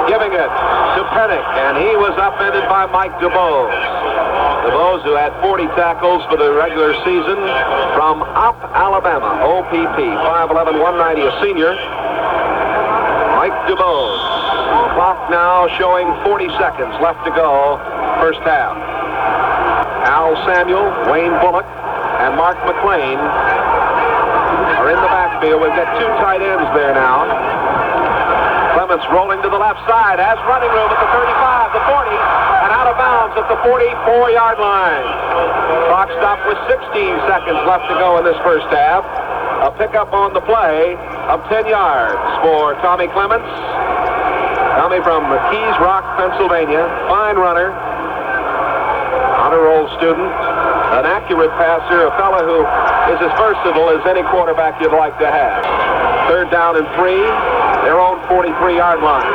giving it to Pennick, and he was upended by Mike DuBose. DuBose, who had 40 tackles for the regular season from Alabama, OPP, 5'11", 190, a senior. Mike DuBose. Clock now showing 40 seconds left to go, first half. Al Samuel, Wayne Bullock, and Mark McLean are in the backfield. We've got 2 tight ends there now. Clements rolling to the left side, has running room at the 35, the 40, and out of bounds at the 44-yard line. Clock stopped with 16 seconds left to go in this first half. A pickup on the play of 10 yards for Tommy Clements. Tommy from Keys Rock, Pennsylvania. Fine runner. Honor roll student. An accurate passer. A fellow who is as versatile as any quarterback you'd like to have. Third down and 3. Their own 43-yard line.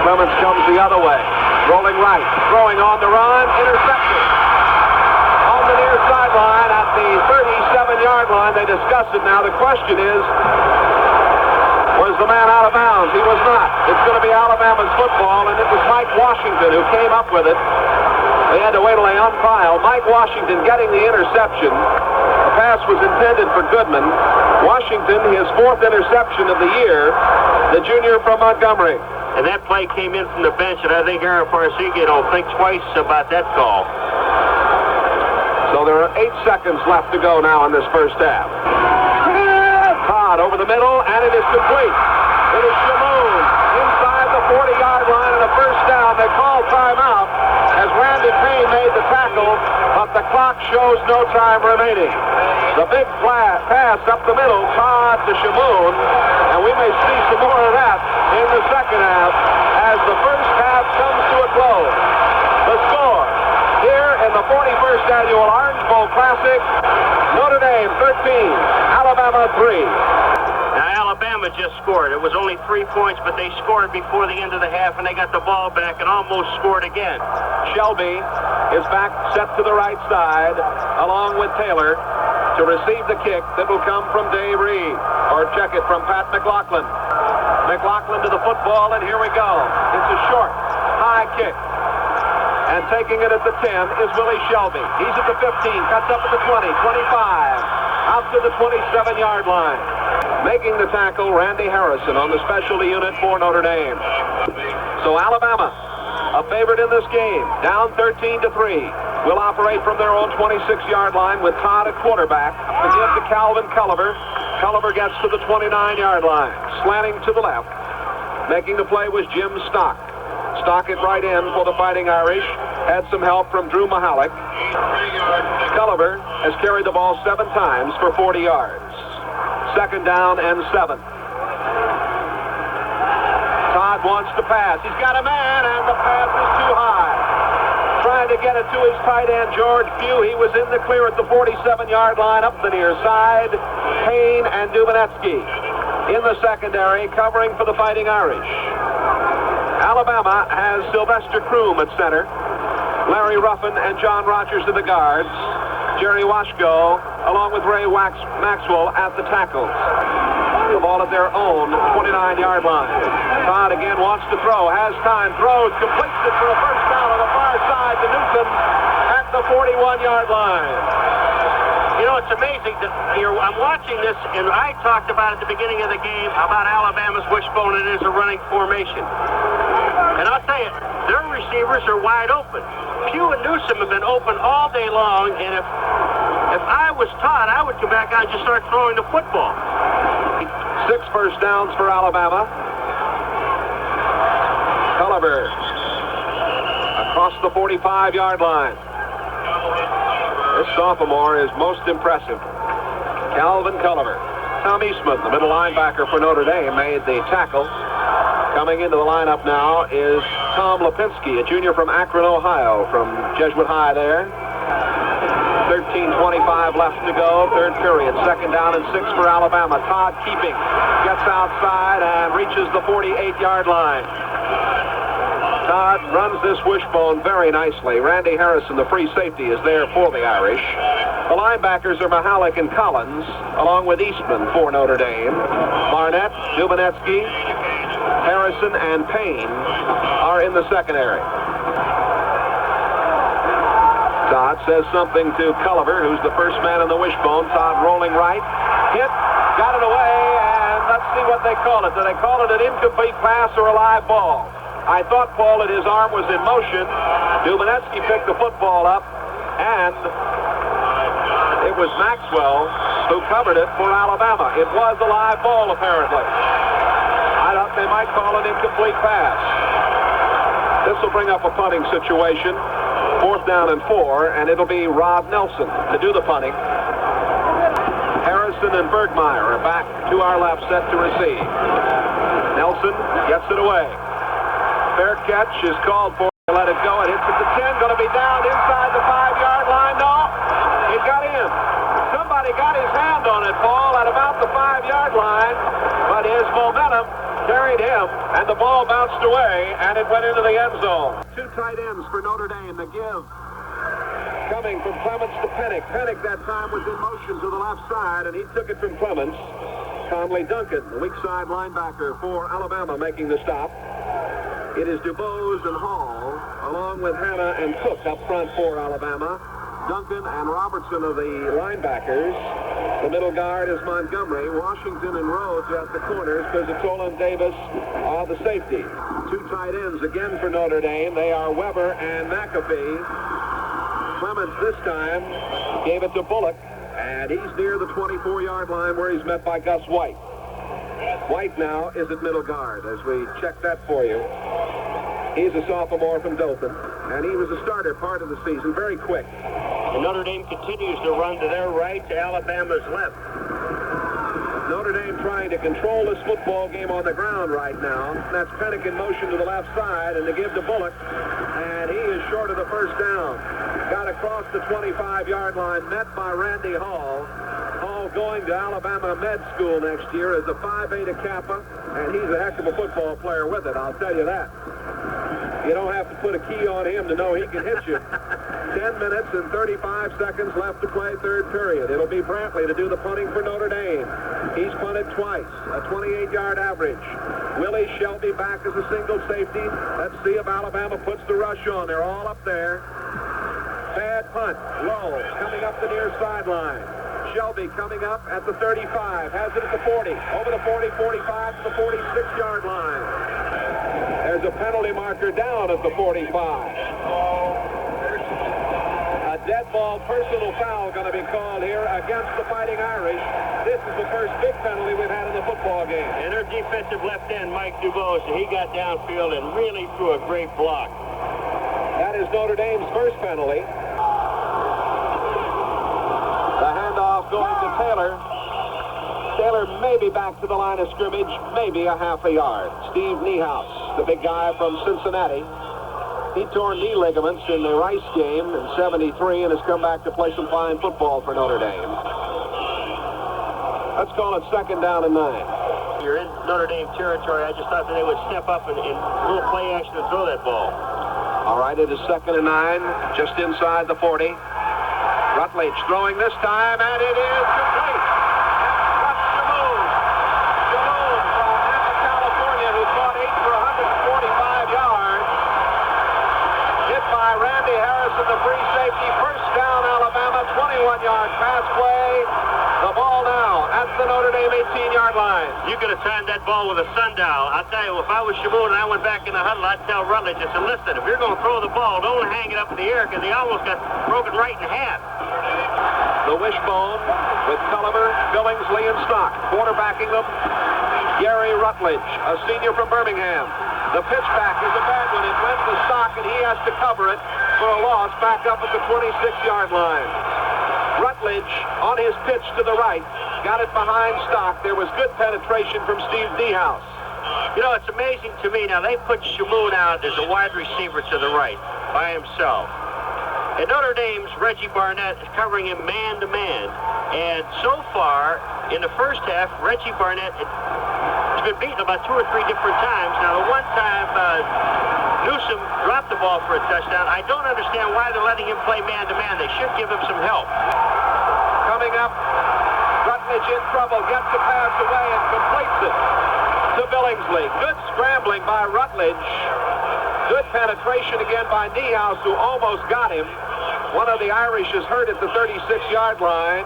Clements comes the other way. Rolling right. Throwing on the run. Intercepted. On the near sideline at the 37-yard line. They discuss it now. The question is, was the man out of bounds? He was not. It's going to be Alabama's football, and it was Mike Washington who came up with it. They had to wait till they unfiled. Mike Washington getting the interception. The pass was intended for Goodman. Washington, his 4th interception of the year, the junior from Montgomery. And that play came in from the bench, and I think Ara Parseghian will think twice about that call. So there are 8 seconds left to go now in this first half. Todd over the middle, and it is complete. It is Shamoon inside the 40-yard line, and a first down. They call timeout as Randy Payne made the tackle, but the clock shows no time remaining. The big pass up the middle, Todd to Shamoon, and we may see some more of that in the second half as the first half comes to a close. The score here in the 41st Annual Orange Bowl Classic, Notre Dame 13, Alabama 3. Now, Alabama just scored. It was only 3 points, but they scored before the end of the half, and they got the ball back and almost scored again. Shelby is back set to the right side, along with Taylor, to receive the kick that will come from Dave Reed, or check it from Pat McLaughlin. McLaughlin to the football, and here we go. It's a short, high kick. And taking it at the 10 is Willie Shelby. He's at the 15, cuts up at the 20, 25, out to the 27-yard line. Making the tackle, Randy Harrison on the specialty unit for Notre Dame. So Alabama, a favorite in this game, down 13-3, will operate from their own 26-yard line with Todd at quarterback to give to Calvin Culliver. Culliver gets to the 29-yard line, slanting to the left. Making the play was Jim Stock. Stock it right in for the Fighting Irish. Had some help from Drew Mahalik. Culliver has carried the ball 7 times for 40 yards. Second down and 7. Todd wants to pass. He's got a man, and the pass is too high. Trying to get it to his tight end, George Pugh. He was in the clear at the 47-yard line up the near side. Payne and Dumanetsky in the secondary, covering for the Fighting Irish. Alabama has Sylvester Croom at center. Larry Ruffin and John Rogers are the guards. Jerry Washko, along with Ray Maxwell at the tackles. The ball at their own 29-yard line. Todd again wants to throw, has time, throws, completes it for a first down on the far side to Newsom at the 41-yard line. You know, it's amazing that I'm watching this, and I talked about at the beginning of the game about Alabama's wishbone. It is a running formation. And I'll tell you, their receivers are wide open. Pugh and Newsom have been open all day long, and if I was Todd, I would come back out and just start throwing the football. 6 first downs for Alabama. Culliver across the 45-yard line. This sophomore is most impressive. Calvin Culliver. Tom Eastman, the middle linebacker for Notre Dame, made the tackle. Coming into the lineup now is Tom Lipinski, a junior from Akron, Ohio, from Jesuit High there. 13:25 left to go, third period. Second down and 6 for Alabama. Todd keeping, gets outside and reaches the 48-yard line. Todd runs this wishbone very nicely. Randy Harrison, the free safety, is there for the Irish. The linebackers are Mahalik and Collins, along with Eastman for Notre Dame. Barnett, Dubanetsky, Harrison, and Payne are in the secondary. Todd says something to Culliver, who's the first man in the wishbone. Todd rolling right, hit, got it away, and let's see what they call it. Do they call it an incomplete pass or a live ball? I thought, Paul, that his arm was in motion. Dubanetsky picked the football up, and it was Maxwell who covered it for Alabama. It was a live ball, apparently. I thought they might call it incomplete pass. This will bring up a punting situation. 4th down and 4, and it'll be Rob Nelson to do the punting. Harrison and Bergmeyer are back to our left, set to receive. Nelson gets it away. Fair catch is called for. Let it go. It hits at the 10. Going to be down inside the 5-yard line. No, it got in. Somebody got his hand on it, Paul, at about the 5-yard line, but his momentum carried him, and the ball bounced away, and it went into the end zone. 2 tight ends for Notre Dame. The give coming from Clements to Pennick. Pennick that time was in motion to the left side, and he took it from Clements. Conley Duncan, the weak side linebacker for Alabama, making the stop. It is DuBose and Hall, along with Hanna and Cook up front for Alabama. Duncan and Robertson are the linebackers. The middle guard is Montgomery. Washington and Rhodes at the corners. Pizzatola and Davis are the safety. 2 tight ends again for Notre Dame. They are Weber and McAfee. Clements this time gave it to Bullock, and he's near the 24-yard line where he's met by Gus White. White now is at middle guard as we check that for you. He's a sophomore from Dothan, and he was a starter part of the season, very quick. And Notre Dame continues to run to their right, to Alabama's left. Notre Dame trying to control this football game on the ground right now. That's Pennick in motion to the left side, and to give to Bullock, and he is short of the first down. Got across the 25-yard line, met by Randy Hall. Hall going to Alabama Med School next year as a Phi Beta Kappa, and he's a heck of a football player with it, I'll tell you that. You don't have to put a key on him to know he can hit you. 10 minutes and 35 seconds left to play, third period. It'll be Brantley to do the punting for Notre Dame. He's punted twice, a 28-yard average. Willie Shelby back as a single safety. Let's see if Alabama puts the rush on. They're all up there. Bad punt, low, coming up the near sideline. Shelby coming up at the 35, has it at the 40, over the 40, 45 to the 46-yard line. There's a penalty marker down at the 45. A dead ball personal foul going to be called here against the Fighting Irish. This is the first big penalty we've had in the football game. And their defensive left end, Mike DuBose, he got downfield and really threw a great block. That is Notre Dame's first penalty. The handoff going to Taylor. Taylor may be back to the line of scrimmage, maybe a half a yard. Steve Niehaus, the big guy from Cincinnati. He tore knee ligaments in the Rice game in '73 and has come back to play some fine football for Notre Dame. Let's call it 2nd down and 9. You're in Notre Dame territory. I just thought that they would step up and little play action and throw that ball. All right, it is 2nd and 9, just inside the 40. Rutledge throwing this time, and it is complete. That's Shamoon. Shamoon from Napa, California, who caught 8 for 145 yards. Hit by Randy Harrison, the free safety. First down, Alabama, 21-yard pass play. The ball now at the Notre Dame 18-yard line. You could have timed that ball with a sundial. I'll tell you, if I was Shamoon and I went back in the huddle, I'd tell Rutledge, I said, listen, if you're going to throw the ball, don't hang it up in the air, because he almost got broken right in half. The wishbone with Culliver, Billingsley, and Stock. Quarterbacking them, Gary Rutledge, a senior from Birmingham. The pitch back is a bad one. It went to Stock, and he has to cover it for a loss back up at the 26-yard line. Rutledge on his pitch to the right, got it behind Stock. There was good penetration from Steve Niehaus. You know, it's amazing to me. Now, they put Shamoon out as a wide receiver to the right by himself. And Notre Dame's Reggie Barnett is covering him man-to-man. And so far, in the first half, Reggie Barnett has been beaten about 2 or 3 different times. Now, the one time Newsom dropped the ball for a touchdown, I don't understand why they're letting him play man-to-man. They should give him some help. Coming up, Rutledge in trouble, gets the pass away and completes it to Billingsley. Good scrambling by Rutledge. Good penetration again by Niehaus, who almost got him. One of the Irish is hurt at the 36-yard line.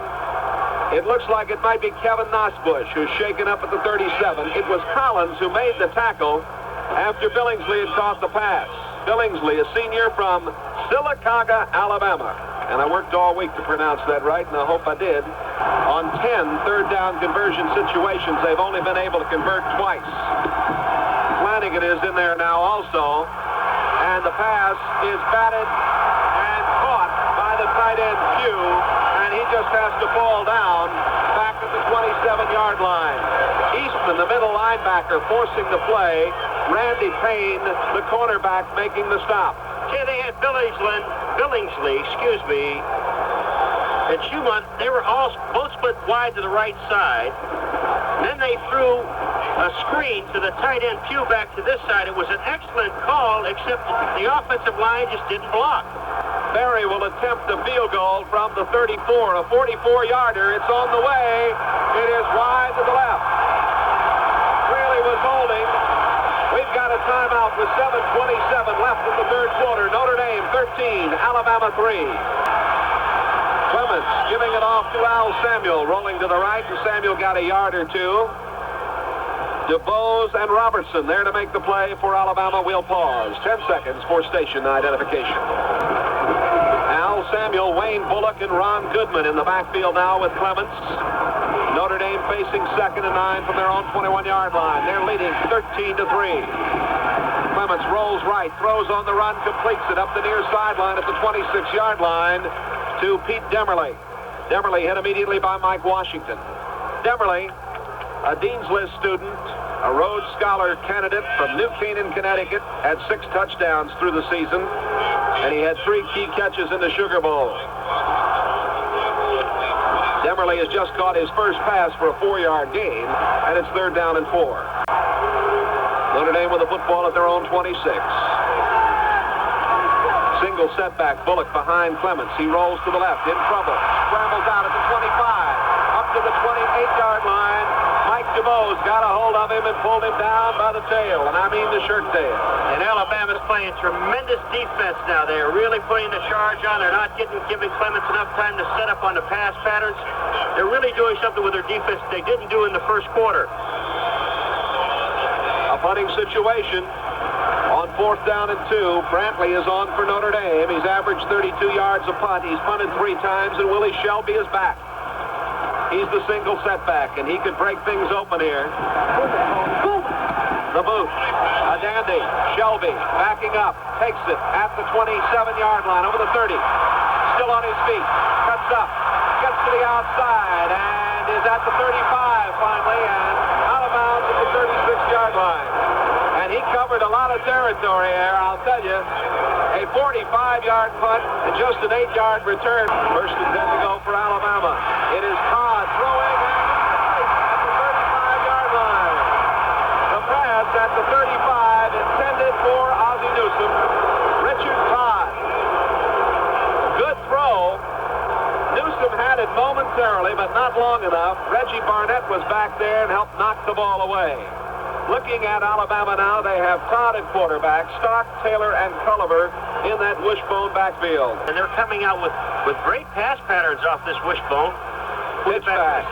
It looks like it might be Kevin Nosbush, who's shaken up at the 37. It was Collins who made the tackle after Billingsley had caught the pass. Billingsley, a senior from Sylacauga, Alabama. And I worked all week to pronounce that right, and I hope I did. On 10 third down conversion situations, they've only been able to convert twice. Flanagan is in there now also. And the pass is batted and caught by the tight end Pugh, and he just has to fall down back at the 27-yard line. Eastman, the middle linebacker, forcing the play. Randy Payne, the cornerback, making the stop. Okay, they had Billingsley, and Schumann. They were both split wide to the right side. Then they threw a screen to the tight end Pugh back to this side. It was an excellent call, except the offensive line just didn't block. Berry will attempt a field goal from the 34, a 44-yarder. It's on the way. It is wide to the left. Really was holding. We've got a timeout with 7:27 left in the third quarter. Notre Dame 13, Alabama 3. Clements giving it off to Al Samuel, rolling to the right, and Samuel got a yard or two. DeBose and Robertson there to make the play for Alabama. We'll pause. 10 seconds for station identification. Al Samuel, Wayne Bullock, and Ron Goodman in the backfield now with Clements. Notre Dame facing 2nd and 9 from their own 21-yard line. They're leading 13-3. Clements rolls right, throws on the run, completes it up the near sideline at the 26-yard line to Pete Demerly. Demerly hit immediately by Mike Washington. Demerly, a Dean's List student, a Rhodes Scholar candidate from New Canaan, Connecticut, had 6 touchdowns through the season, and he had 3 key catches in the Sugar Bowl. Demerly has just caught his first pass for a 4-yard gain, and it's 3rd down and 4. Notre Dame with the football at their own 26. Single setback, Bullock behind Clements. He rolls to the left, in trouble. Scrambles out at the 25, up to the 28-yard line. Mike DeBose got a hold of him and pulled him down by the tail, and I mean the shirt tail. And Alabama's playing tremendous defense now. They're really putting the charge on. They're not giving Clements enough time to set up on the pass patterns. They're really doing something with their defense they didn't do in the first quarter. A punting situation on 4th down and 2. Brantley is on for Notre Dame. He's averaged 32 yards a punt. He's punted 3 times, and Willie Shelby is back. He's the single setback, and he could break things open here. The boot, a dandy. Shelby backing up, takes it at the 27-yard line, over the 30. Still on his feet, cuts up, gets to the outside, and is at the 35 finally, and out of bounds at the 36-yard line. And he covered a lot of territory there, I'll tell you. A 45-yard punt and just an 8-yard return. First and 10 to go for Alabama. It is Todd throwing at the 35-yard line. The pass at the 35 intended for Ozzie Newsome. Richard long enough. Reggie Barnett was back there and helped knock the ball away. Looking at Alabama now, they have Todd at quarterback, Stock, Taylor, and Culliver in that wishbone backfield. And they're coming out with great pass patterns off this wishbone. Pitch back.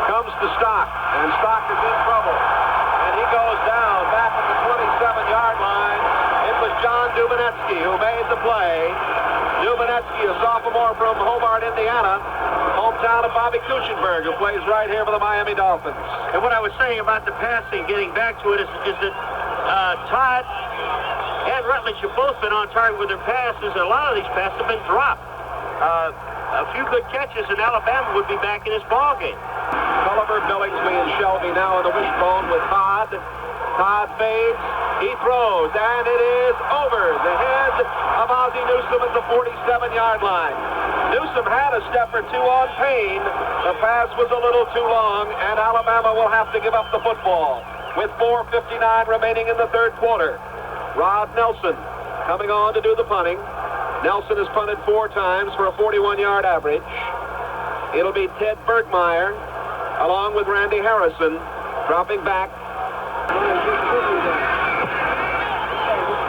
Comes to Stock, and Stock is in trouble. And he goes down back at the 27-yard line. It was John Dubinetsky who made the play. Dubinetsky, a sophomore from Hobart, Indiana, hometown of Bobby Kuchenberg, who plays right here for the Miami Dolphins. And what I was saying about the passing, getting back to it, is that Todd and Rutledge have both been on target with their passes. A lot of these passes have been dropped. A few good catches, and Alabama would be back in this ball game. Culliver, Billingsley, and Shelby now in the wishbone with Todd. Todd fades. He throws, and it is over the head of Ozzie Newsome at the 47-yard line. Newsome had a step or two on Payne. The pass was a little too long, and Alabama will have to give up the football with 4:59 remaining in the third quarter. Rod Nelson coming on to do the punting. Nelson has punted 4 times for a 41-yard average. It'll be Ted Bergmeyer along with Randy Harrison dropping back.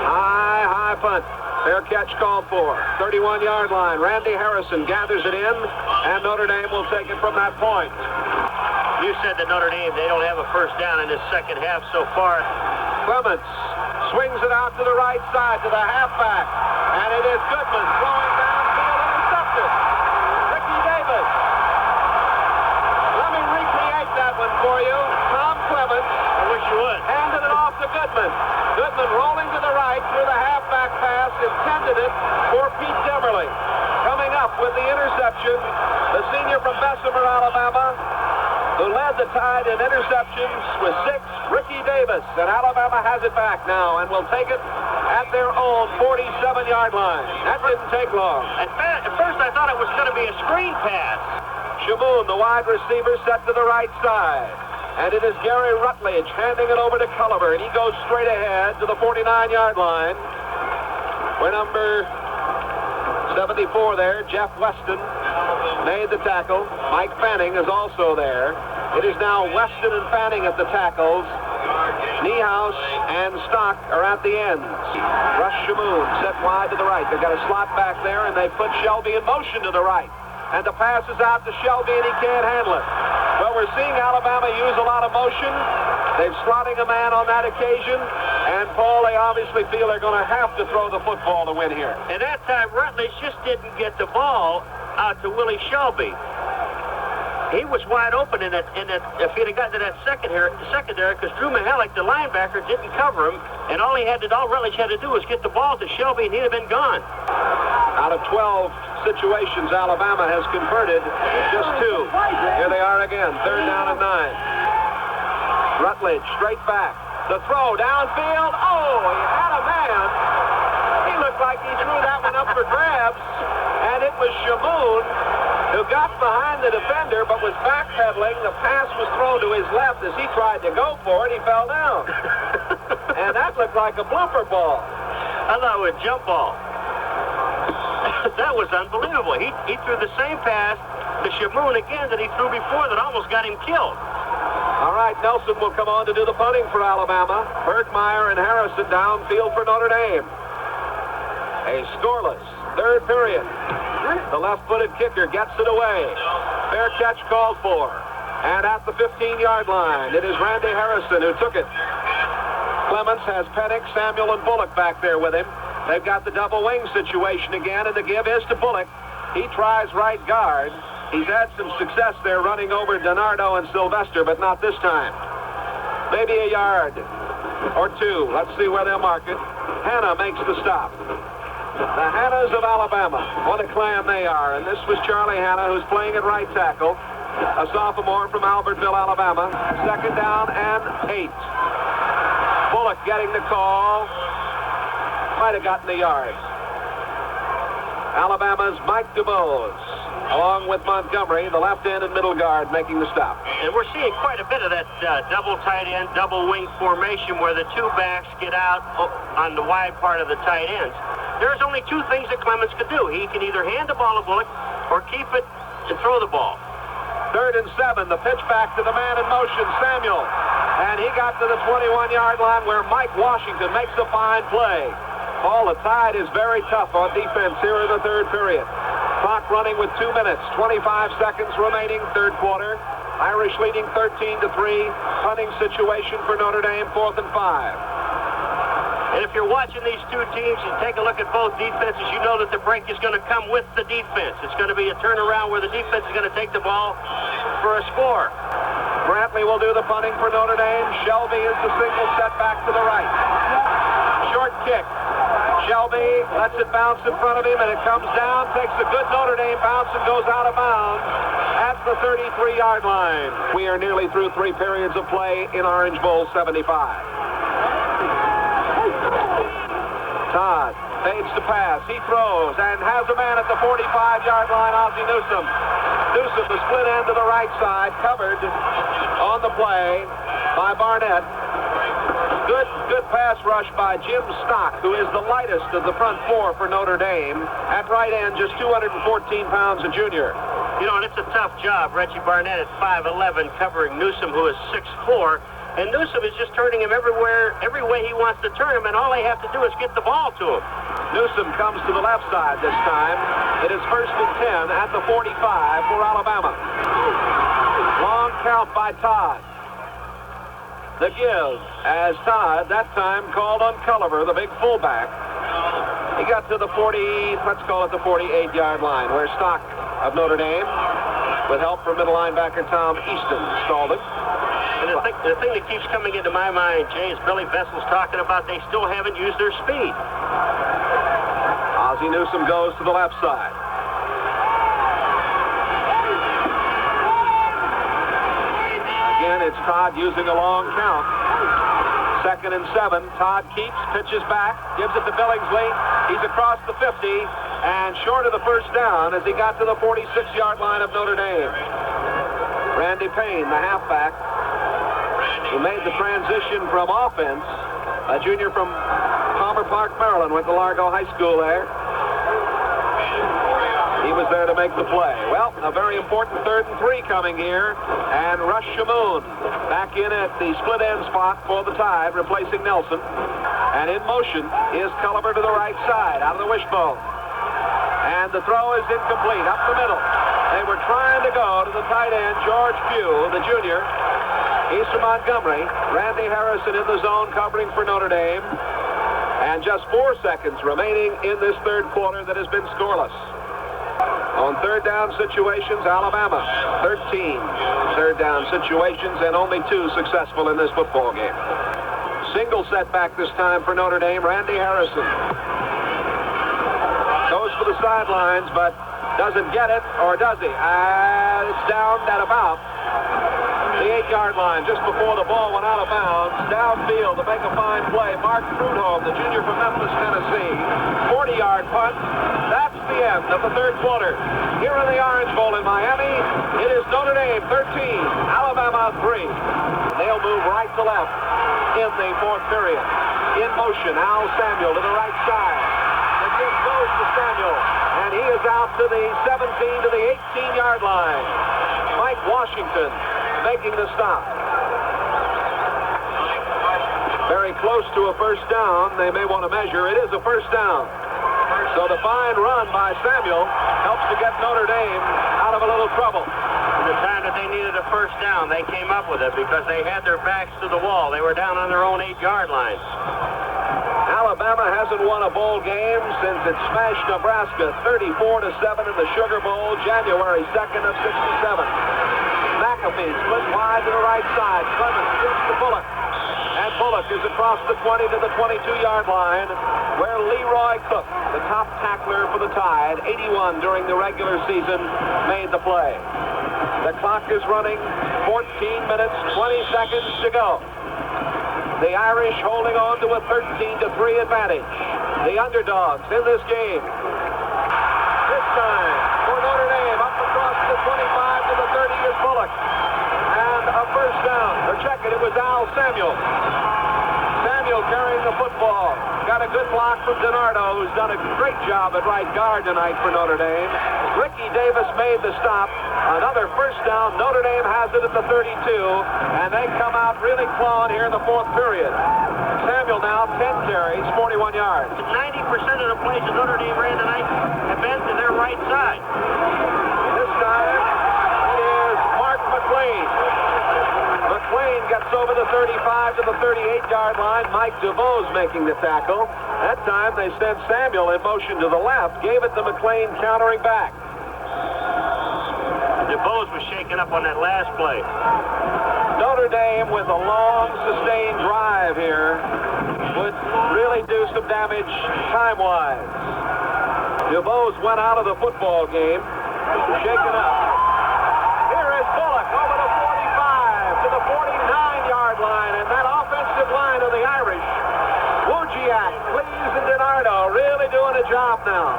High punt. Fair catch called for. 31-yard line. Randy Harrison gathers it in, and Notre Dame will take it from that point. You said that Notre Dame, they don't have a first down in this second half so far. Clements swings it out to the right side to the halfback, and it is Goodman throwing downfield, intercepted. Ricky Davis. Let me recreate that one for you. Tom Clements. I wish you would. Handed it off to Goodman. Goodman rolling to the right through the halfback pass, intended it for Pete Demerly. Coming up with the interception, the senior from Bessemer, Alabama, who led the Tide in interceptions with 6, Ricky Davis. And Alabama has it back now and will take it at their own 47-yard line. That didn't take long. At first I thought it was going to be a screen pass. Shamoon, the wide receiver, set to the right side. And it is Gary Rutledge handing it over to Culliver, and he goes straight ahead to the 49-yard line, where number 74 there, Jeff Weston, made the tackle. Mike Fanning is also there. It is now Weston and Fanning at the tackles. Niehaus and Stock are at the ends. Rush Shamoon set wide to the right. They've got a slot back there, and they put Shelby in motion to the right. And the pass is out to Shelby, and he can't handle it. Well, we're seeing Alabama use a lot of motion. They're slotting a man on that occasion. And, Paul, they obviously feel they're going to have to throw the football to win here. And that time, Rutledge just didn't get the ball out to Willie Shelby. He was wide open in that. If he'd have gotten to that secondary, because Drew Mihalik, the linebacker, didn't cover him, and all Rutledge had to do was get the ball to Shelby, and he'd have been gone. Out of 12 situations, Alabama has converted just 2. Here they are again, 3rd down and 9. Rutledge straight back. The throw downfield. Oh, he had a man. He looked like he threw that one up for grabs, and it was Shamoon who got behind the defender but was backpedaling. The pass was thrown to his left. As he tried to go for it, he fell down. And that looked like a blooper ball. I thought it was a jump ball. That was unbelievable. He threw the same pass to Shamoon again that he threw before that almost got him killed. All right, Nelson will come on to do the punting for Alabama. Bergmeyer and Harrison downfield for Notre Dame. A scoreless third period. The left-footed kicker gets it away. Fair catch called for. And at the 15-yard line, it is Randy Harrison who took it. Clements has Pennick, Samuel, and Bullock back there with him. They've got the double wing situation again, and the give is to Bullock. He tries right guard. He's had some success there running over DiNardo and Sylvester, but not this time. Maybe a yard or 2. Let's see where they'll mark it. Hanna makes the stop. The Hannas of Alabama. What a clan they are. And this was Charlie Hanna, who's playing at right tackle, a sophomore from Albertville, Alabama. 2nd down and 8. Bullock getting the call. Might have gotten the yard. Alabama's Mike DuBose, along with Montgomery, the left end and middle guard, making the stop. And we're seeing quite a bit of that double tight end, double wing formation where the 2 backs get out on the wide part of the tight ends. There's only 2 things that Clements could do. He can either hand the ball to Bullock or keep it and throw the ball. 3rd and 7. The pitch back to the man in motion, Samuel. And he got to the 21-yard line where Mike Washington makes a fine play. Paul, the Tide is very tough on defense here in the third period. Clock running with 2 minutes, 25 seconds remaining, third quarter. Irish leading 13-3. Punting situation for Notre Dame, 4th and 5. And if you're watching these two teams and take a look at both defenses, you know that the break is going to come with the defense. It's going to be a turnaround where the defense is going to take the ball for a score. Brantley will do the punting for Notre Dame. Shelby is the single set back to the right. Short kick. Shelby lets it bounce in front of him, and it comes down, takes a good Notre Dame bounce, and goes out of bounds at the 33-yard line. We are nearly through 3 periods of play in Orange Bowl 75. Todd fades to pass. He throws and has a man at the 45-yard line, Ozzie Newsome. Newsome, the split end to the right side, covered on the play by Barnett. Good pass rush by Jim Stock, who is the lightest of the front 4 for Notre Dame. At right end, just 214 pounds, a junior. You know, and it's a tough job. Reggie Barnett at 5'11", covering Newsome, who is 6'4". And Newsome is just turning him every way he wants to turn him, and all they have to do is get the ball to him. Newsome comes to the left side this time. It is 1st and 10 at the 45 for Alabama. Long count by Todd. The give as Todd, that time called on Culliver, the big fullback. He got to the 40, let's call it the 48-yard line, where Stock of Notre Dame, with help from middle linebacker Tom Easton, stalled it. And the thing that keeps coming into my mind, Jay, is Billy Vessel's talking about they still haven't used their speed. Ozzie Newsome goes to the left side. Again, it's Todd using a long count. 2nd and 7. Todd keeps, pitches back, gives it to Billingsley. He's across the 50 and short of the first down as he got to the 46-yard line of Notre Dame. Randy Payne, the halfback, who made the transition from offense, a junior from Palmer Park, Maryland, went to Largo High School there. He was there to make the play. Well, a very important 3rd and 3 coming here, and Rush Shamoon back in at the split end spot for the Tide, replacing Nelson. And in motion is Culliver to the right side, out of the wishbone. And the throw is incomplete, up the middle. They were trying to go to the tight end, George Pugh, the junior. He's from Montgomery. Randy Harrison in the zone covering for Notre Dame. And just 4 seconds remaining in this third quarter that has been scoreless. On third down situations, Alabama, 13 third down situations and only 2 successful in this football game. Single setback this time for Notre Dame, Randy Harrison. Goes for the sidelines, but doesn't get it, or does he? It's down at about the 8-yard line, just before the ball went out of bounds. Downfield to make a fine play. Mark Prudhomme, the junior from Memphis, Tennessee. 40-yard punt. That's the end of the third quarter. Here in the Orange Bowl in Miami, it is Notre Dame 13, Alabama 3. They'll move right to left in the fourth period. In motion, Al Samuel to the right side. The give goes to Samuel, and he is out to the 17 to the 18-yard line. Mike Washington making the stop. Very close to a first down. They may want to measure. It is a first down. So the fine run by Samuel helps to get Notre Dame out of a little trouble. In the time that they needed a first down, they came up with it because they had their backs to the wall. They were down on their own 8-yard line. Alabama hasn't won a bowl game since it smashed Nebraska 34-7 in the Sugar Bowl, January 2nd of 67. McAfee split wide to the right side. Clemens gives to Bullock. And Bullock is across the 20 to the 22-yard line, where Leroy Cook, the top tackler for the Tide, 81 during the regular season, made the play. The clock is running, 14 minutes, 20 seconds to go. The Irish holding on to a 13-3 advantage. The underdogs in this game. This time for Notre Dame, up across the 25 to the 30 is Bullock. And a first down. Or check it was Al Samuel. Samuel carrying the football. Got a good block from DiNardo, who's done a great job at right guard tonight for Notre Dame. Ricky Davis made the stop. Another first down. Notre Dame has it at the 32, and they come out really clawing here in the fourth period. Samuel now 10 carries, 41 yards. 90% of the plays that Notre Dame ran tonight have been to their right side. This time it is Mark McLean. McLean gets over the 35 to the 38-yard line. Mike DeVos making the tackle. That time they sent Samuel in motion to the left, gave it to McLean countering back. DeVos was shaken up on that last play. Notre Dame with a long, sustained drive here would really do some damage time-wise. DeVos went out of the football game, shaken up. Here is Bullock over the 45 to the 49-yard line, and that offensive line of the Irish, Wojciak, Cleese, and DiNardo really doing a job now.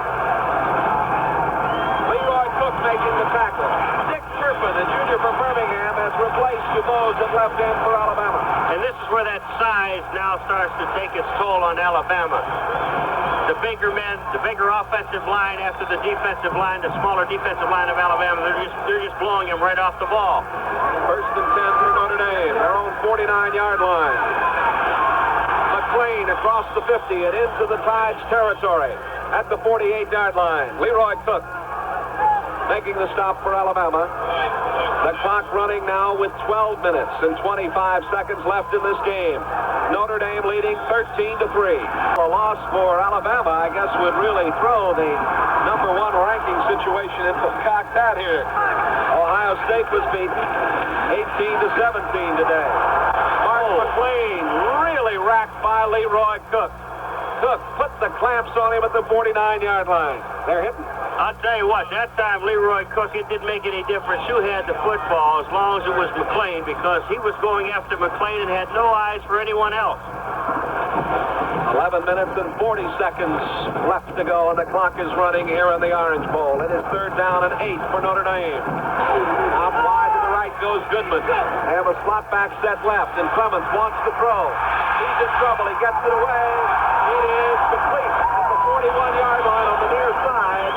Leroy Cook making the tackle. Dick Turpin, a junior from Birmingham, has replaced DeVos at left end for Alabama. And this is where that size now starts to take its toll on Alabama. The bigger men, the bigger offensive line after the defensive line, the smaller defensive line of Alabama, they're just blowing him right off the ball. First and 10 for Notre Dame, their own 49-yard line. McLean across the 50 and into the Tide's territory at the 48-yard line. Leroy Cook making the stop for Alabama. The clock running now with 12 minutes and 25 seconds left in this game. Notre Dame leading 13-3. A loss for Alabama, I guess, would really throw the number one ranking situation into cocked here. Ohio State was beaten 18-17 today. Mark McLean really racked by Leroy Cook. Cook put the clamps on him at the 49-yard line. They're hitting. I'll tell you what, that time Leroy Cook, it didn't make any difference who had the football as long as it was McLean, because he was going after McLean and had no eyes for anyone else. 11 minutes and 40 seconds left to go, and the clock is running here in the Orange Bowl. It is third down and 8 for Notre Dame. Out wide to the right goes Goodman. They have a slot back set left, and Clements wants to throw. He's in trouble. He gets it away. It is complete at the 41-yard line on the near side.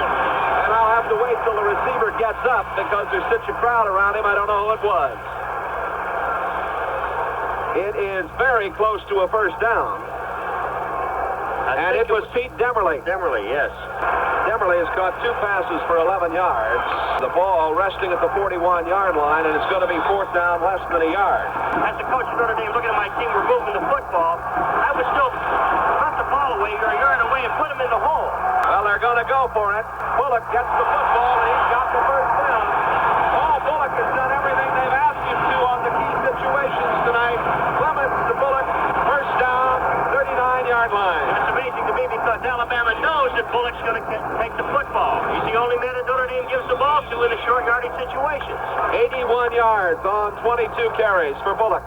And I'll have to wait till the receiver gets up because there's such a crowd around him. I don't know who it was. It is very close to a first down. And it was Pete Demerly. Demerly, yes. Demerly has caught 2 passes for 11 yards. The ball resting at the 41-yard line, and it's going to be fourth down, less than a yard. As the coach of Notre Dame looking at my team, we're moving the football. I would still put the ball away, you're a yard away, and put him in the hole. Well, they're going to go for it. Bullock gets the football, and he's got the first down. Paul Bullock has done everything they've asked him to on the key situations tonight. Clements to Bullock, first down, 39-yard line. It's amazing to me because Alabama knows that Bullock's going to take the football. He's the only man that Notre Dame gives the ball to in the short yardage situations. 81 yards on 22 carries for Bullock.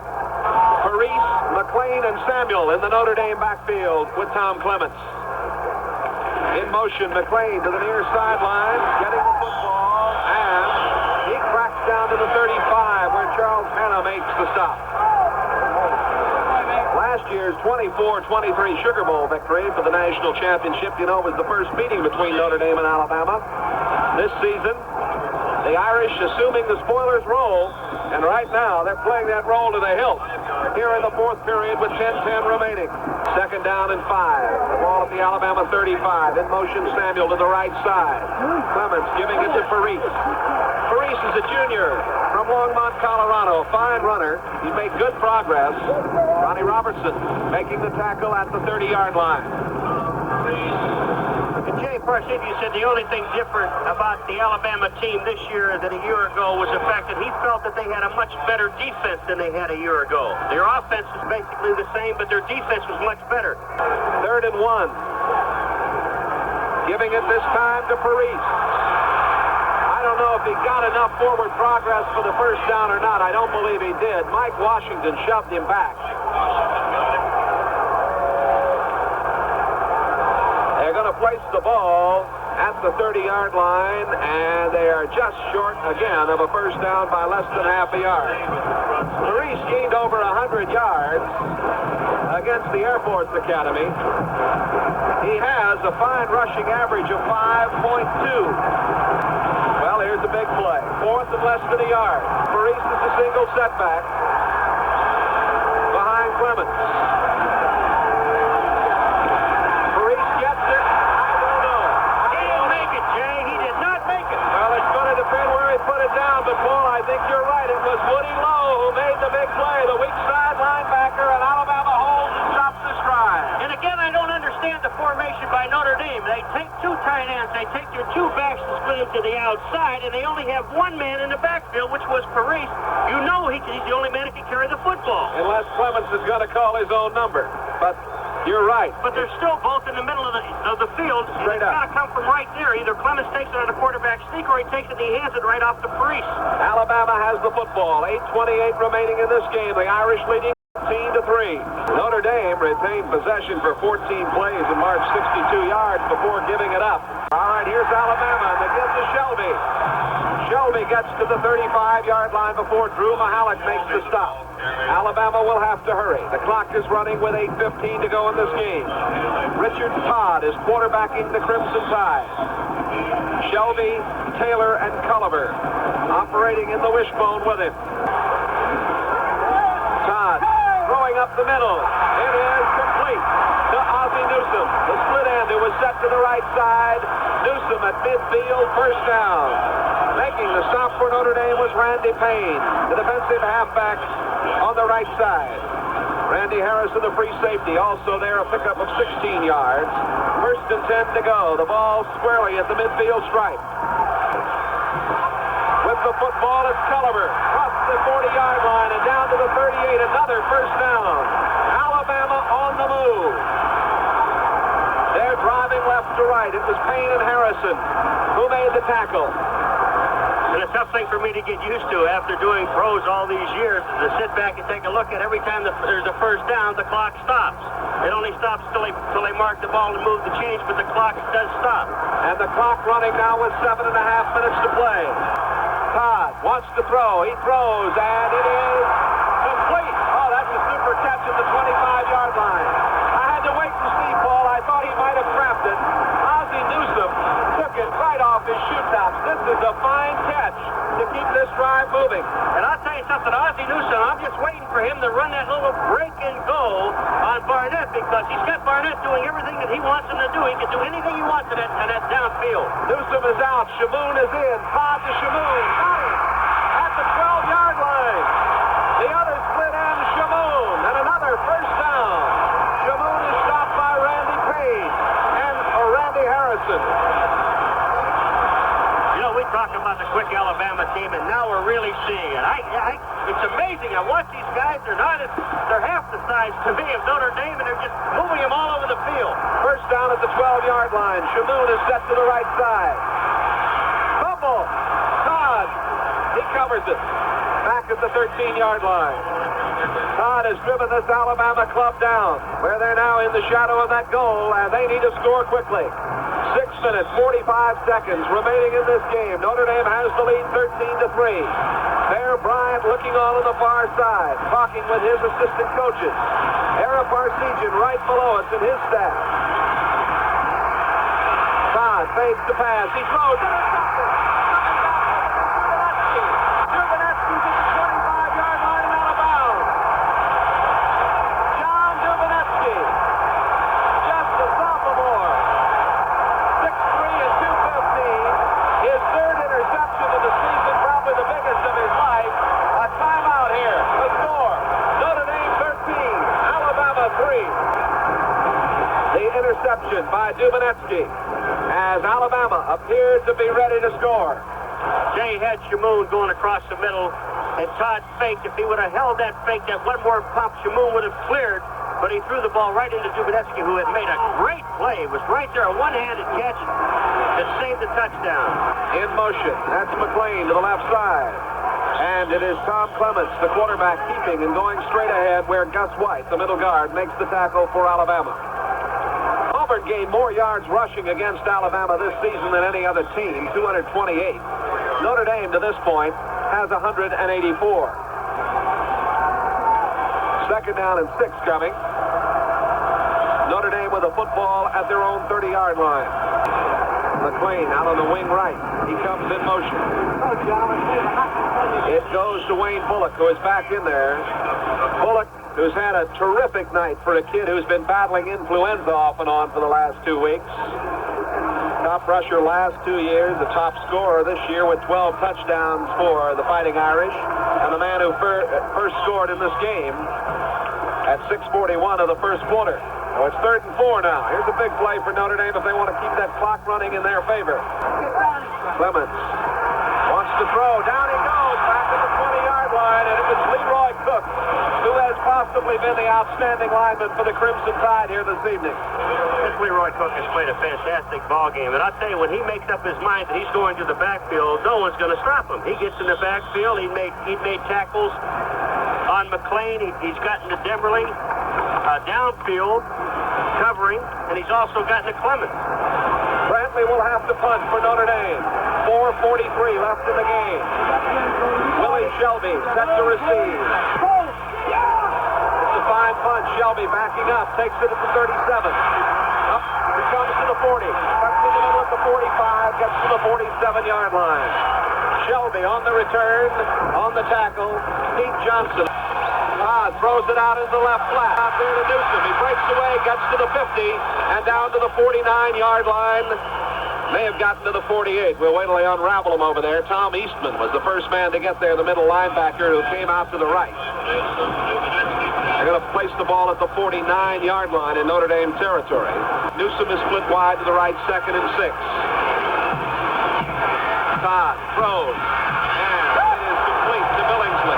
Parise, McLean, and Samuel in the Notre Dame backfield with Tom Clements. In motion, McLean to the near sideline, getting the football, and he cracks down to the 35 where Charles Hanna makes the stop. Last year's 24-23 Sugar Bowl victory for the national championship, you know, was the first meeting between Notre Dame and Alabama. This season, the Irish assuming the spoiler's role, and right now they're playing that role to the hilt here in the fourth period with 10-10 remaining. Second down and 5. The ball at the Alabama 35. In motion, Samuel to the right side. Clements giving it to Parise. Parise is a junior from Longmont, Colorado. Fine runner. He's made good progress. Ronnie Robertson making the tackle at the 30-yard line. Jay Parseghian said the only thing different about the Alabama team this year than a year ago was the fact that he felt that they had a much better defense than they had a year ago. Their offense was basically the same, but their defense was much better. Third and 1. Giving it this time to Parise. I don't know if he got enough forward progress for the first down or not. I don't believe he did. Mike Washington shoved him back. They're going to place the ball at the 30-yard line, and they are just short again of a first down by less than half a yard. Parise gained over 100 yards against the Air Force Academy. He has a fine rushing average of 5.2. Well, here's a big play. Fourth and less than a yard. Parise is a single setback behind Clemens. Parise gets it. I don't know. He didn't make it, Jay. He did not make it. Well, it's going to depend where he put it down, but Paul, I think you're right. It was Woody Lowe who made the big play, the weak side linebacker, and Alabama holds and stops the stride. And again, I don't understand the formation by Notre Dame. They take two tight ends, they take your two backs and split them to the outside, and they only have one man in the backfield, which was Parise. You know he's the only man who can carry the football. Unless Clemens is going to call his own number. But you're right. But they're still both in the middle of the field. Straight it's up. got to come from right there. Either Clemens takes it on a quarterback sneak, or he takes it and he hands it right off to Parise. Alabama has the football. 8:28 remaining in this game. The Irish leading 14-3. Notre Dame retained possession for 14 plays and marched 62 yards before giving it up. All right, here's Alabama, and they give to Shelby. Shelby gets to the 35-yard line before Drew Mahalik makes the stop. Alabama will have to hurry. The clock is running with 8:15 to go in this game. Richard Todd is quarterbacking the Crimson Tide. Shelby, Taylor, and Culliver operating in the wishbone with him. Todd throwing up the middle. It is complete to Ozzie Newsome. The split end, it was set to the right side. Newsome at midfield, first down. Making the stop for Notre Dame was Randy Payne, the defensive halfback on the right side. Randy Harrison, the free safety, also there, a pickup of 16 yards. First and 10 to go. The ball squarely at the midfield stripe. With the football, it's Culliver. Across the 40-yard line and down to the 38. Another first down. Alabama on the move. They're driving left to right. It was Payne and Harrison who made the tackle. And a tough thing for me to get used to after doing pros all these years is to sit back and take a look at every time there's a first down, the clock stops. It only stops till they mark the ball and move the chains, but the clock does stop. And the clock running now with 7.5 minutes to play. Todd wants to throw. He throws, and it is complete. Oh, that's a super catch at the 25-yard line. I had to wait and see, Paul. I thought he might have trapped it. Ozzie Newsome took it right off his shoe tops. This is a fine catch to keep this drive moving. And I'll tell you something, Ozzie Newsome, I'm just waiting for him to run that little break and go on Barnett, because he's got Barnett doing everything that he wants him to do. He can do anything he wants in that downfield. Newsome is out. Shamoon is in. Todd to Shamoon. Got him at the 12-yard line. The other split end, Shamoon. And another first down. Shamoon is stopped by Randy Payne and Randy Harrison. You know, we talk about the quick Alabama team, and now we're really seeing it. It's amazing. I watch these guys. They're half the size to me of Notre Dame, and they're just moving them all over the field. First down at the 12-yard line. Shamoon is set to the right side. Fumble. Todd. He covers it. Back at the 13-yard line. Todd has driven this Alabama club down, where they're now in the shadow of that goal, and they need to score quickly. 6 minutes, 45 seconds remaining in this game. Notre Dame has the lead 13-3. Bear Bryant looking on the far side, talking with his assistant coaches. Ara Parseghian right below us in his staff. Todd fakes the pass. He throws. Dubenetsky's at the 25-yard line and out of bounds. John Dubenetsky, just a sophomore. 6'3" and 215. His third interception of the season, probably the biggest of his life. A timeout here. The score, Notre Dame 13, Alabama 3. The interception by Dubenetsky as Alabama appeared to be ready to score. Jay had Shamoon going across the middle, and Todd faked. If he would have held that fake, that one more pump, Shamoon would have cleared. But he threw the ball right into Dubenetsky, who had made a great play. It was right there, a one-handed catch to save the touchdown. In motion, that's McLean to the left side. And it is Tom Clements, the quarterback, keeping and going straight ahead, where Gus White, the middle guard, makes the tackle for Alabama. Auburn gained more yards rushing against Alabama this season than any other team, 228. Notre Dame, to this point, has 184. Second down and 6 coming. Notre Dame with a football at their own 30-yard line. McLean out on the wing right. He comes in motion. It goes to Wayne Bullock, who is back in there. Bullock, who's had a terrific night for a kid who's been battling influenza off and on for the last 2 weeks. Top rusher last 2 years, the top scorer this year with 12 touchdowns for the Fighting Irish, and the man who first scored in this game at 6:41 of the first quarter. So it's 3rd and 4 now. Here's a big play for Notre Dame if they want to keep that clock running in their favor. Clements wants to throw. Down he goes, back to the 20-yard line, and it was Leroy Cook, who has possibly been the outstanding lineman for the Crimson Tide here this evening. This Leroy Cook has played a fantastic ball game, and I'll tell you, when he makes up his mind that he's going to the backfield, no one's going to stop him. He gets in the backfield. He made tackles on McLean. He's gotten to Demberling downfield, covering, and he's also gotten to Clemens. Brantley will have to punt for Notre Dame. 4:43 left in the game. Willie Shelby set to receive. It's a fine punt. Shelby backing up, takes it at the 37. Up, he comes to the 40. Cuts in the middle at the 45, gets to the 47-yard line. Shelby on the return, on the tackle. Pete Johnson. Throws it out into the left flat. Out there to Newsom. He breaks away, gets to the 50, and down to the 49-yard line. May have gotten to the 48. We'll wait till they unravel him over there. Tom Eastman was the first man to get there, the middle linebacker who came out to the right. They're going to place the ball at the 49-yard line in Notre Dame territory. Newsom is split wide to the right, 2nd and 6. Todd throws, and it is complete to Billingsley.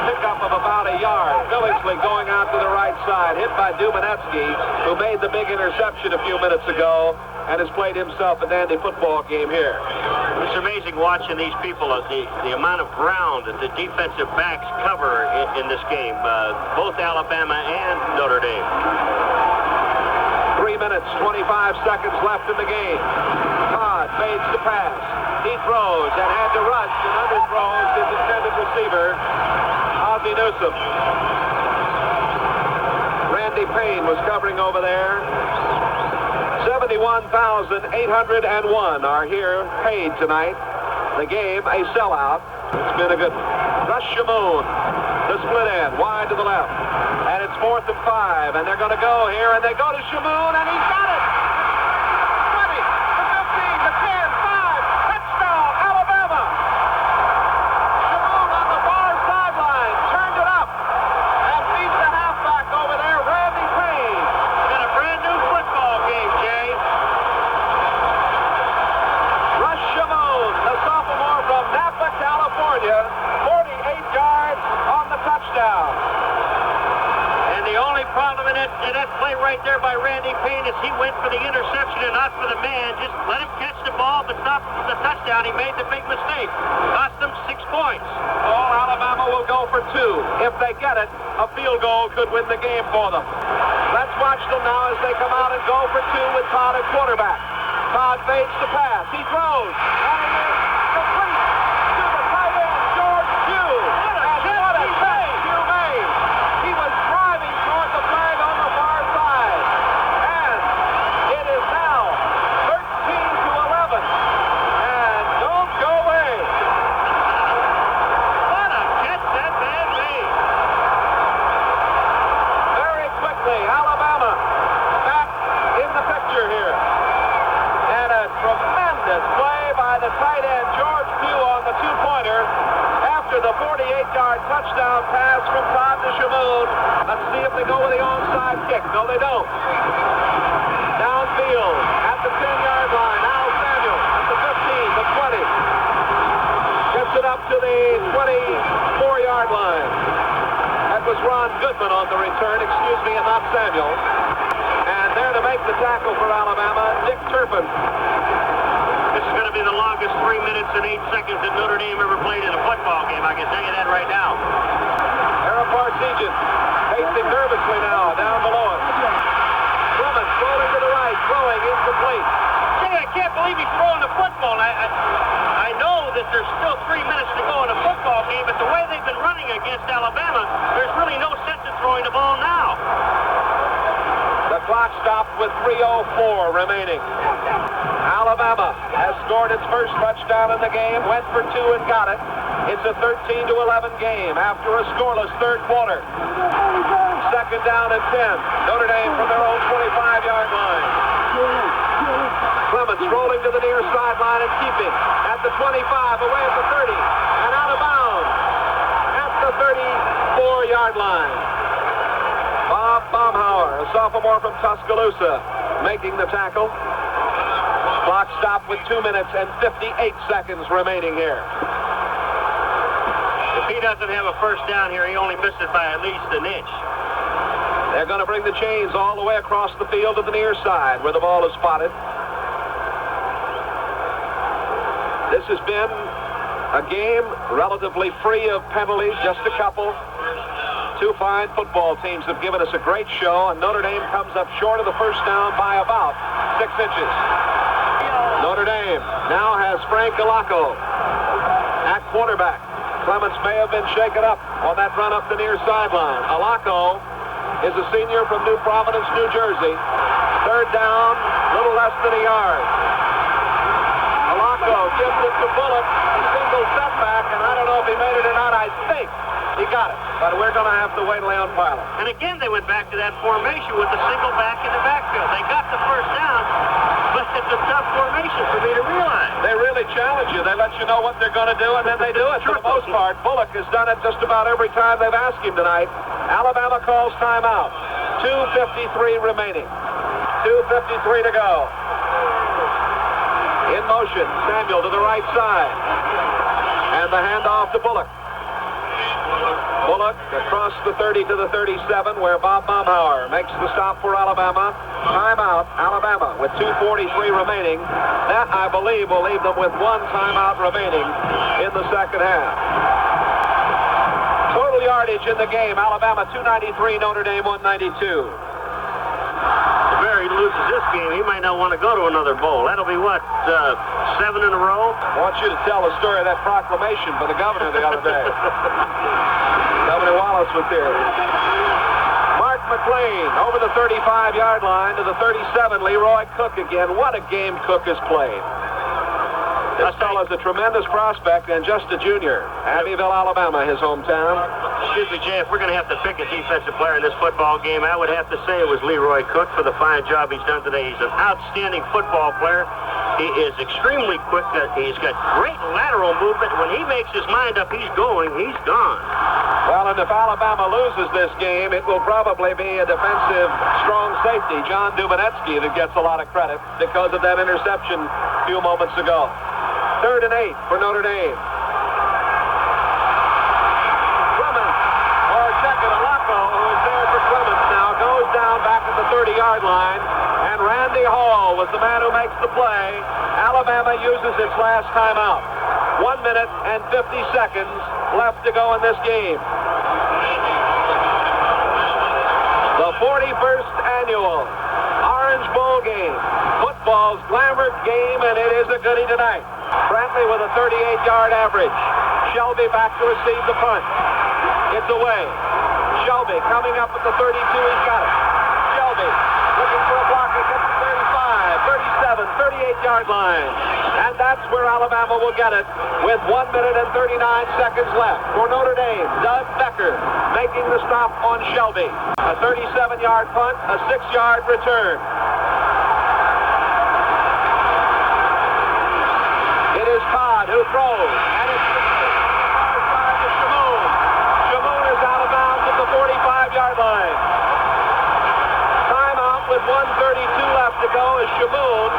Pickup of about a yard. Billingsley going out to the right side, hit by Dumanetsky, who made the big interception a few minutes ago and has played himself a dandy football game here. It's amazing watching these people, the amount of ground that the defensive backs cover in this game, both Alabama and Notre Dame. 3 minutes, 25 seconds left in the game. Todd fades to pass. He throws and had to rush and underthrows his intended receiver, Ozzie Newsom. Randy Payne was covering over there. 71,801 are here paid tonight. The game a sellout. It's been a good one. Rush Shamoon, the split end, wide to the left. And it's 4th and 5, and they're going to go here, and they go to Shamoon, and he's got it! 20, the 15, the 10, 5, touchdown, Alabama! Shamoon on the far sideline, turned it up, and beats the halfback over there, Randy Payne. Got a brand new football game, Jay. Rush Shamoon, the sophomore from Napa, California, 48 yards on the touchdown. And the only problem in that play right there by Randy Payne is he went for the interception and not for the man. Just let him catch the ball, but stop the touchdown. He made the big mistake. Cost them 6 points. All Alabama will go for 2. If they get it, a field goal could win the game for them. Let's watch them now as they come out and go for 2 with Todd at quarterback. Todd fades to pass. He throws. And he is complete to the tight end, George Pugh. And what a catch Pugh made. He was driving toward the flag on the far side. And it is now 13-11. And don't go away. What a catch that man made. Very quickly, Alabama back in the picture here. And a tremendous play by the tight end, George Pugh, on the 2-pointer after the 48-yard touchdown pass from Todd to Shamoon. Let's see if they go with the onside kick. No, they don't. Downfield at the 10-yard line. Al Samuel at the 15, the 20. Gets it up to the 24-yard line. That was Ron Goodman on the return, excuse me, and not Samuel. And there to make the tackle for Alabama, Dick Turpin. This is going to be the longest 3 minutes and 8 seconds that Notre Dame ever played in a football game. I can tell you that right now. Ara Parseghian pacing nervously now down below it. Clemens rolling to the right, throwing incomplete. Jay, I can't believe he's throwing the football. I know that there's still 3 minutes to go in a football game, but the way they've been running against Alabama, there's really no sense in throwing the ball now. The clock clock stopped with 3:04 remaining. Alabama has scored its first touchdown in the game, went for two and got it. It's a 13-11 game after a scoreless third quarter. Second down and 10. Notre Dame from their own 25-yard line. Clements rolling to the near sideline and keeping at the 25, away at the 30, and out of bounds at the 34-yard line. Bob Baumhauer, a sophomore from Tuscaloosa, making the tackle. Clock stopped with 2 minutes and 58 seconds remaining here. If he doesn't have a first down here, he only missed it by at least an inch. They're going to bring the chains all the way across the field to the near side where the ball is spotted. This has been a game relatively free of penalties, just a couple. Two fine football teams have given us a great show, and Notre Dame comes up short of the first down by about 6 inches. Notre Dame now has Frank Alaco at quarterback. Clements may have been shaken up on that run up the near sideline. Alaco is a senior from New Providence, New Jersey. Third down, little less than a yard. Alaco gives it to Bullock, a single setback, and I don't know if he made it or not. I think he got it, but we're going to have to wait on pilot. And again, they went back to that formation with the single back in the backfield. They got the first down, but it's a tough formation for me to realize. They really challenge you. They let you know what they're going to do, and then they do it for the most part. Bullock has done it just about every time they've asked him tonight. Alabama calls timeout. 2:53 remaining. 2:53 to go. In motion, Samuel to the right side. And the handoff to Bullock. Bullock across the 30 to the 37, where Bob Baumhauer makes the stop for Alabama. Timeout, Alabama, with 2:43 remaining. That, I believe, will leave them with one timeout remaining in the second half. Total yardage in the game, Alabama 293, Notre Dame 192. If Barry loses this game, he might not want to go to another bowl. That'll be what, 7 in a row? I want you to tell the story of that proclamation for the governor the other day. Governor Wallace was there. Mark McLean over the 35-yard line to the 37. Leroy Cook again. What a game Cook has played. This fellow's a tremendous prospect and just a junior. Abbeville, Alabama, his hometown. Excuse me, Jay, if we're going to have to pick a defensive player in this football game, I would have to say it was Leroy Cook for the fine job he's done today. He's an outstanding football player. He is extremely quick. He's got great lateral movement. When he makes his mind up, he's going, he's gone. Well, and if Alabama loses this game, it will probably be a defensive strong safety, John Dubanetsky, that gets a lot of credit because of that interception a few moments ago. 3rd and 8 for Notre Dame. Clements, or check it, Alaco, who is there for Clements now, goes down back at the 30-yard line, and Randy Hall was the man who makes the play. Alabama uses its last timeout. 1 minute and 50 seconds left to go in this game. The 41st annual Orange Bowl game. Football's glamour game, and it is a goodie tonight. Brantley with a 38-yard average. Shelby back to receive the punt. It's away. Shelby coming up at the 32. He's got it. Shelby looking for a block against the 35, 37, 38-yard line. And that's where Alabama will get it with 1 minute and 39 seconds left. For Notre Dame, Doug Becker making the stop on Shelby. A 37-yard punt, a 6-yard return. It is Todd who throws, and it's the far side to Shamoon. Shamoon is out of bounds at the 45-yard line. Timeout with 1:32 left to go as Shamoon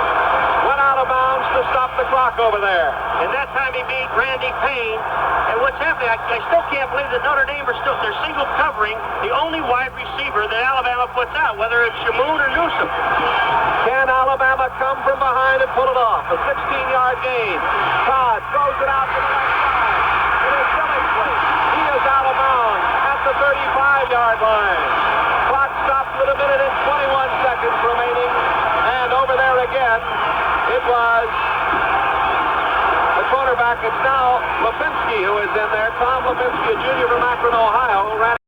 went out of bounds to stop the clock over there. And that time he beat Randy Payne. And what's happening, I still can't believe that Notre Dame they're single covering the only wide receiver that Alabama puts out, whether it's Shamoon or Newsom. Can Alabama come from behind and pull it off? A 16-yard gain. Todd throws it out to the left side. It is Billingsley. He is out of bounds at the 35-yard line. Clock stopped with 1 minute and 21 seconds remaining. And over there again, it was the cornerback. It's now Lipinski who is in there. Tom Lipinski, a junior from Akron, Ohio, who ran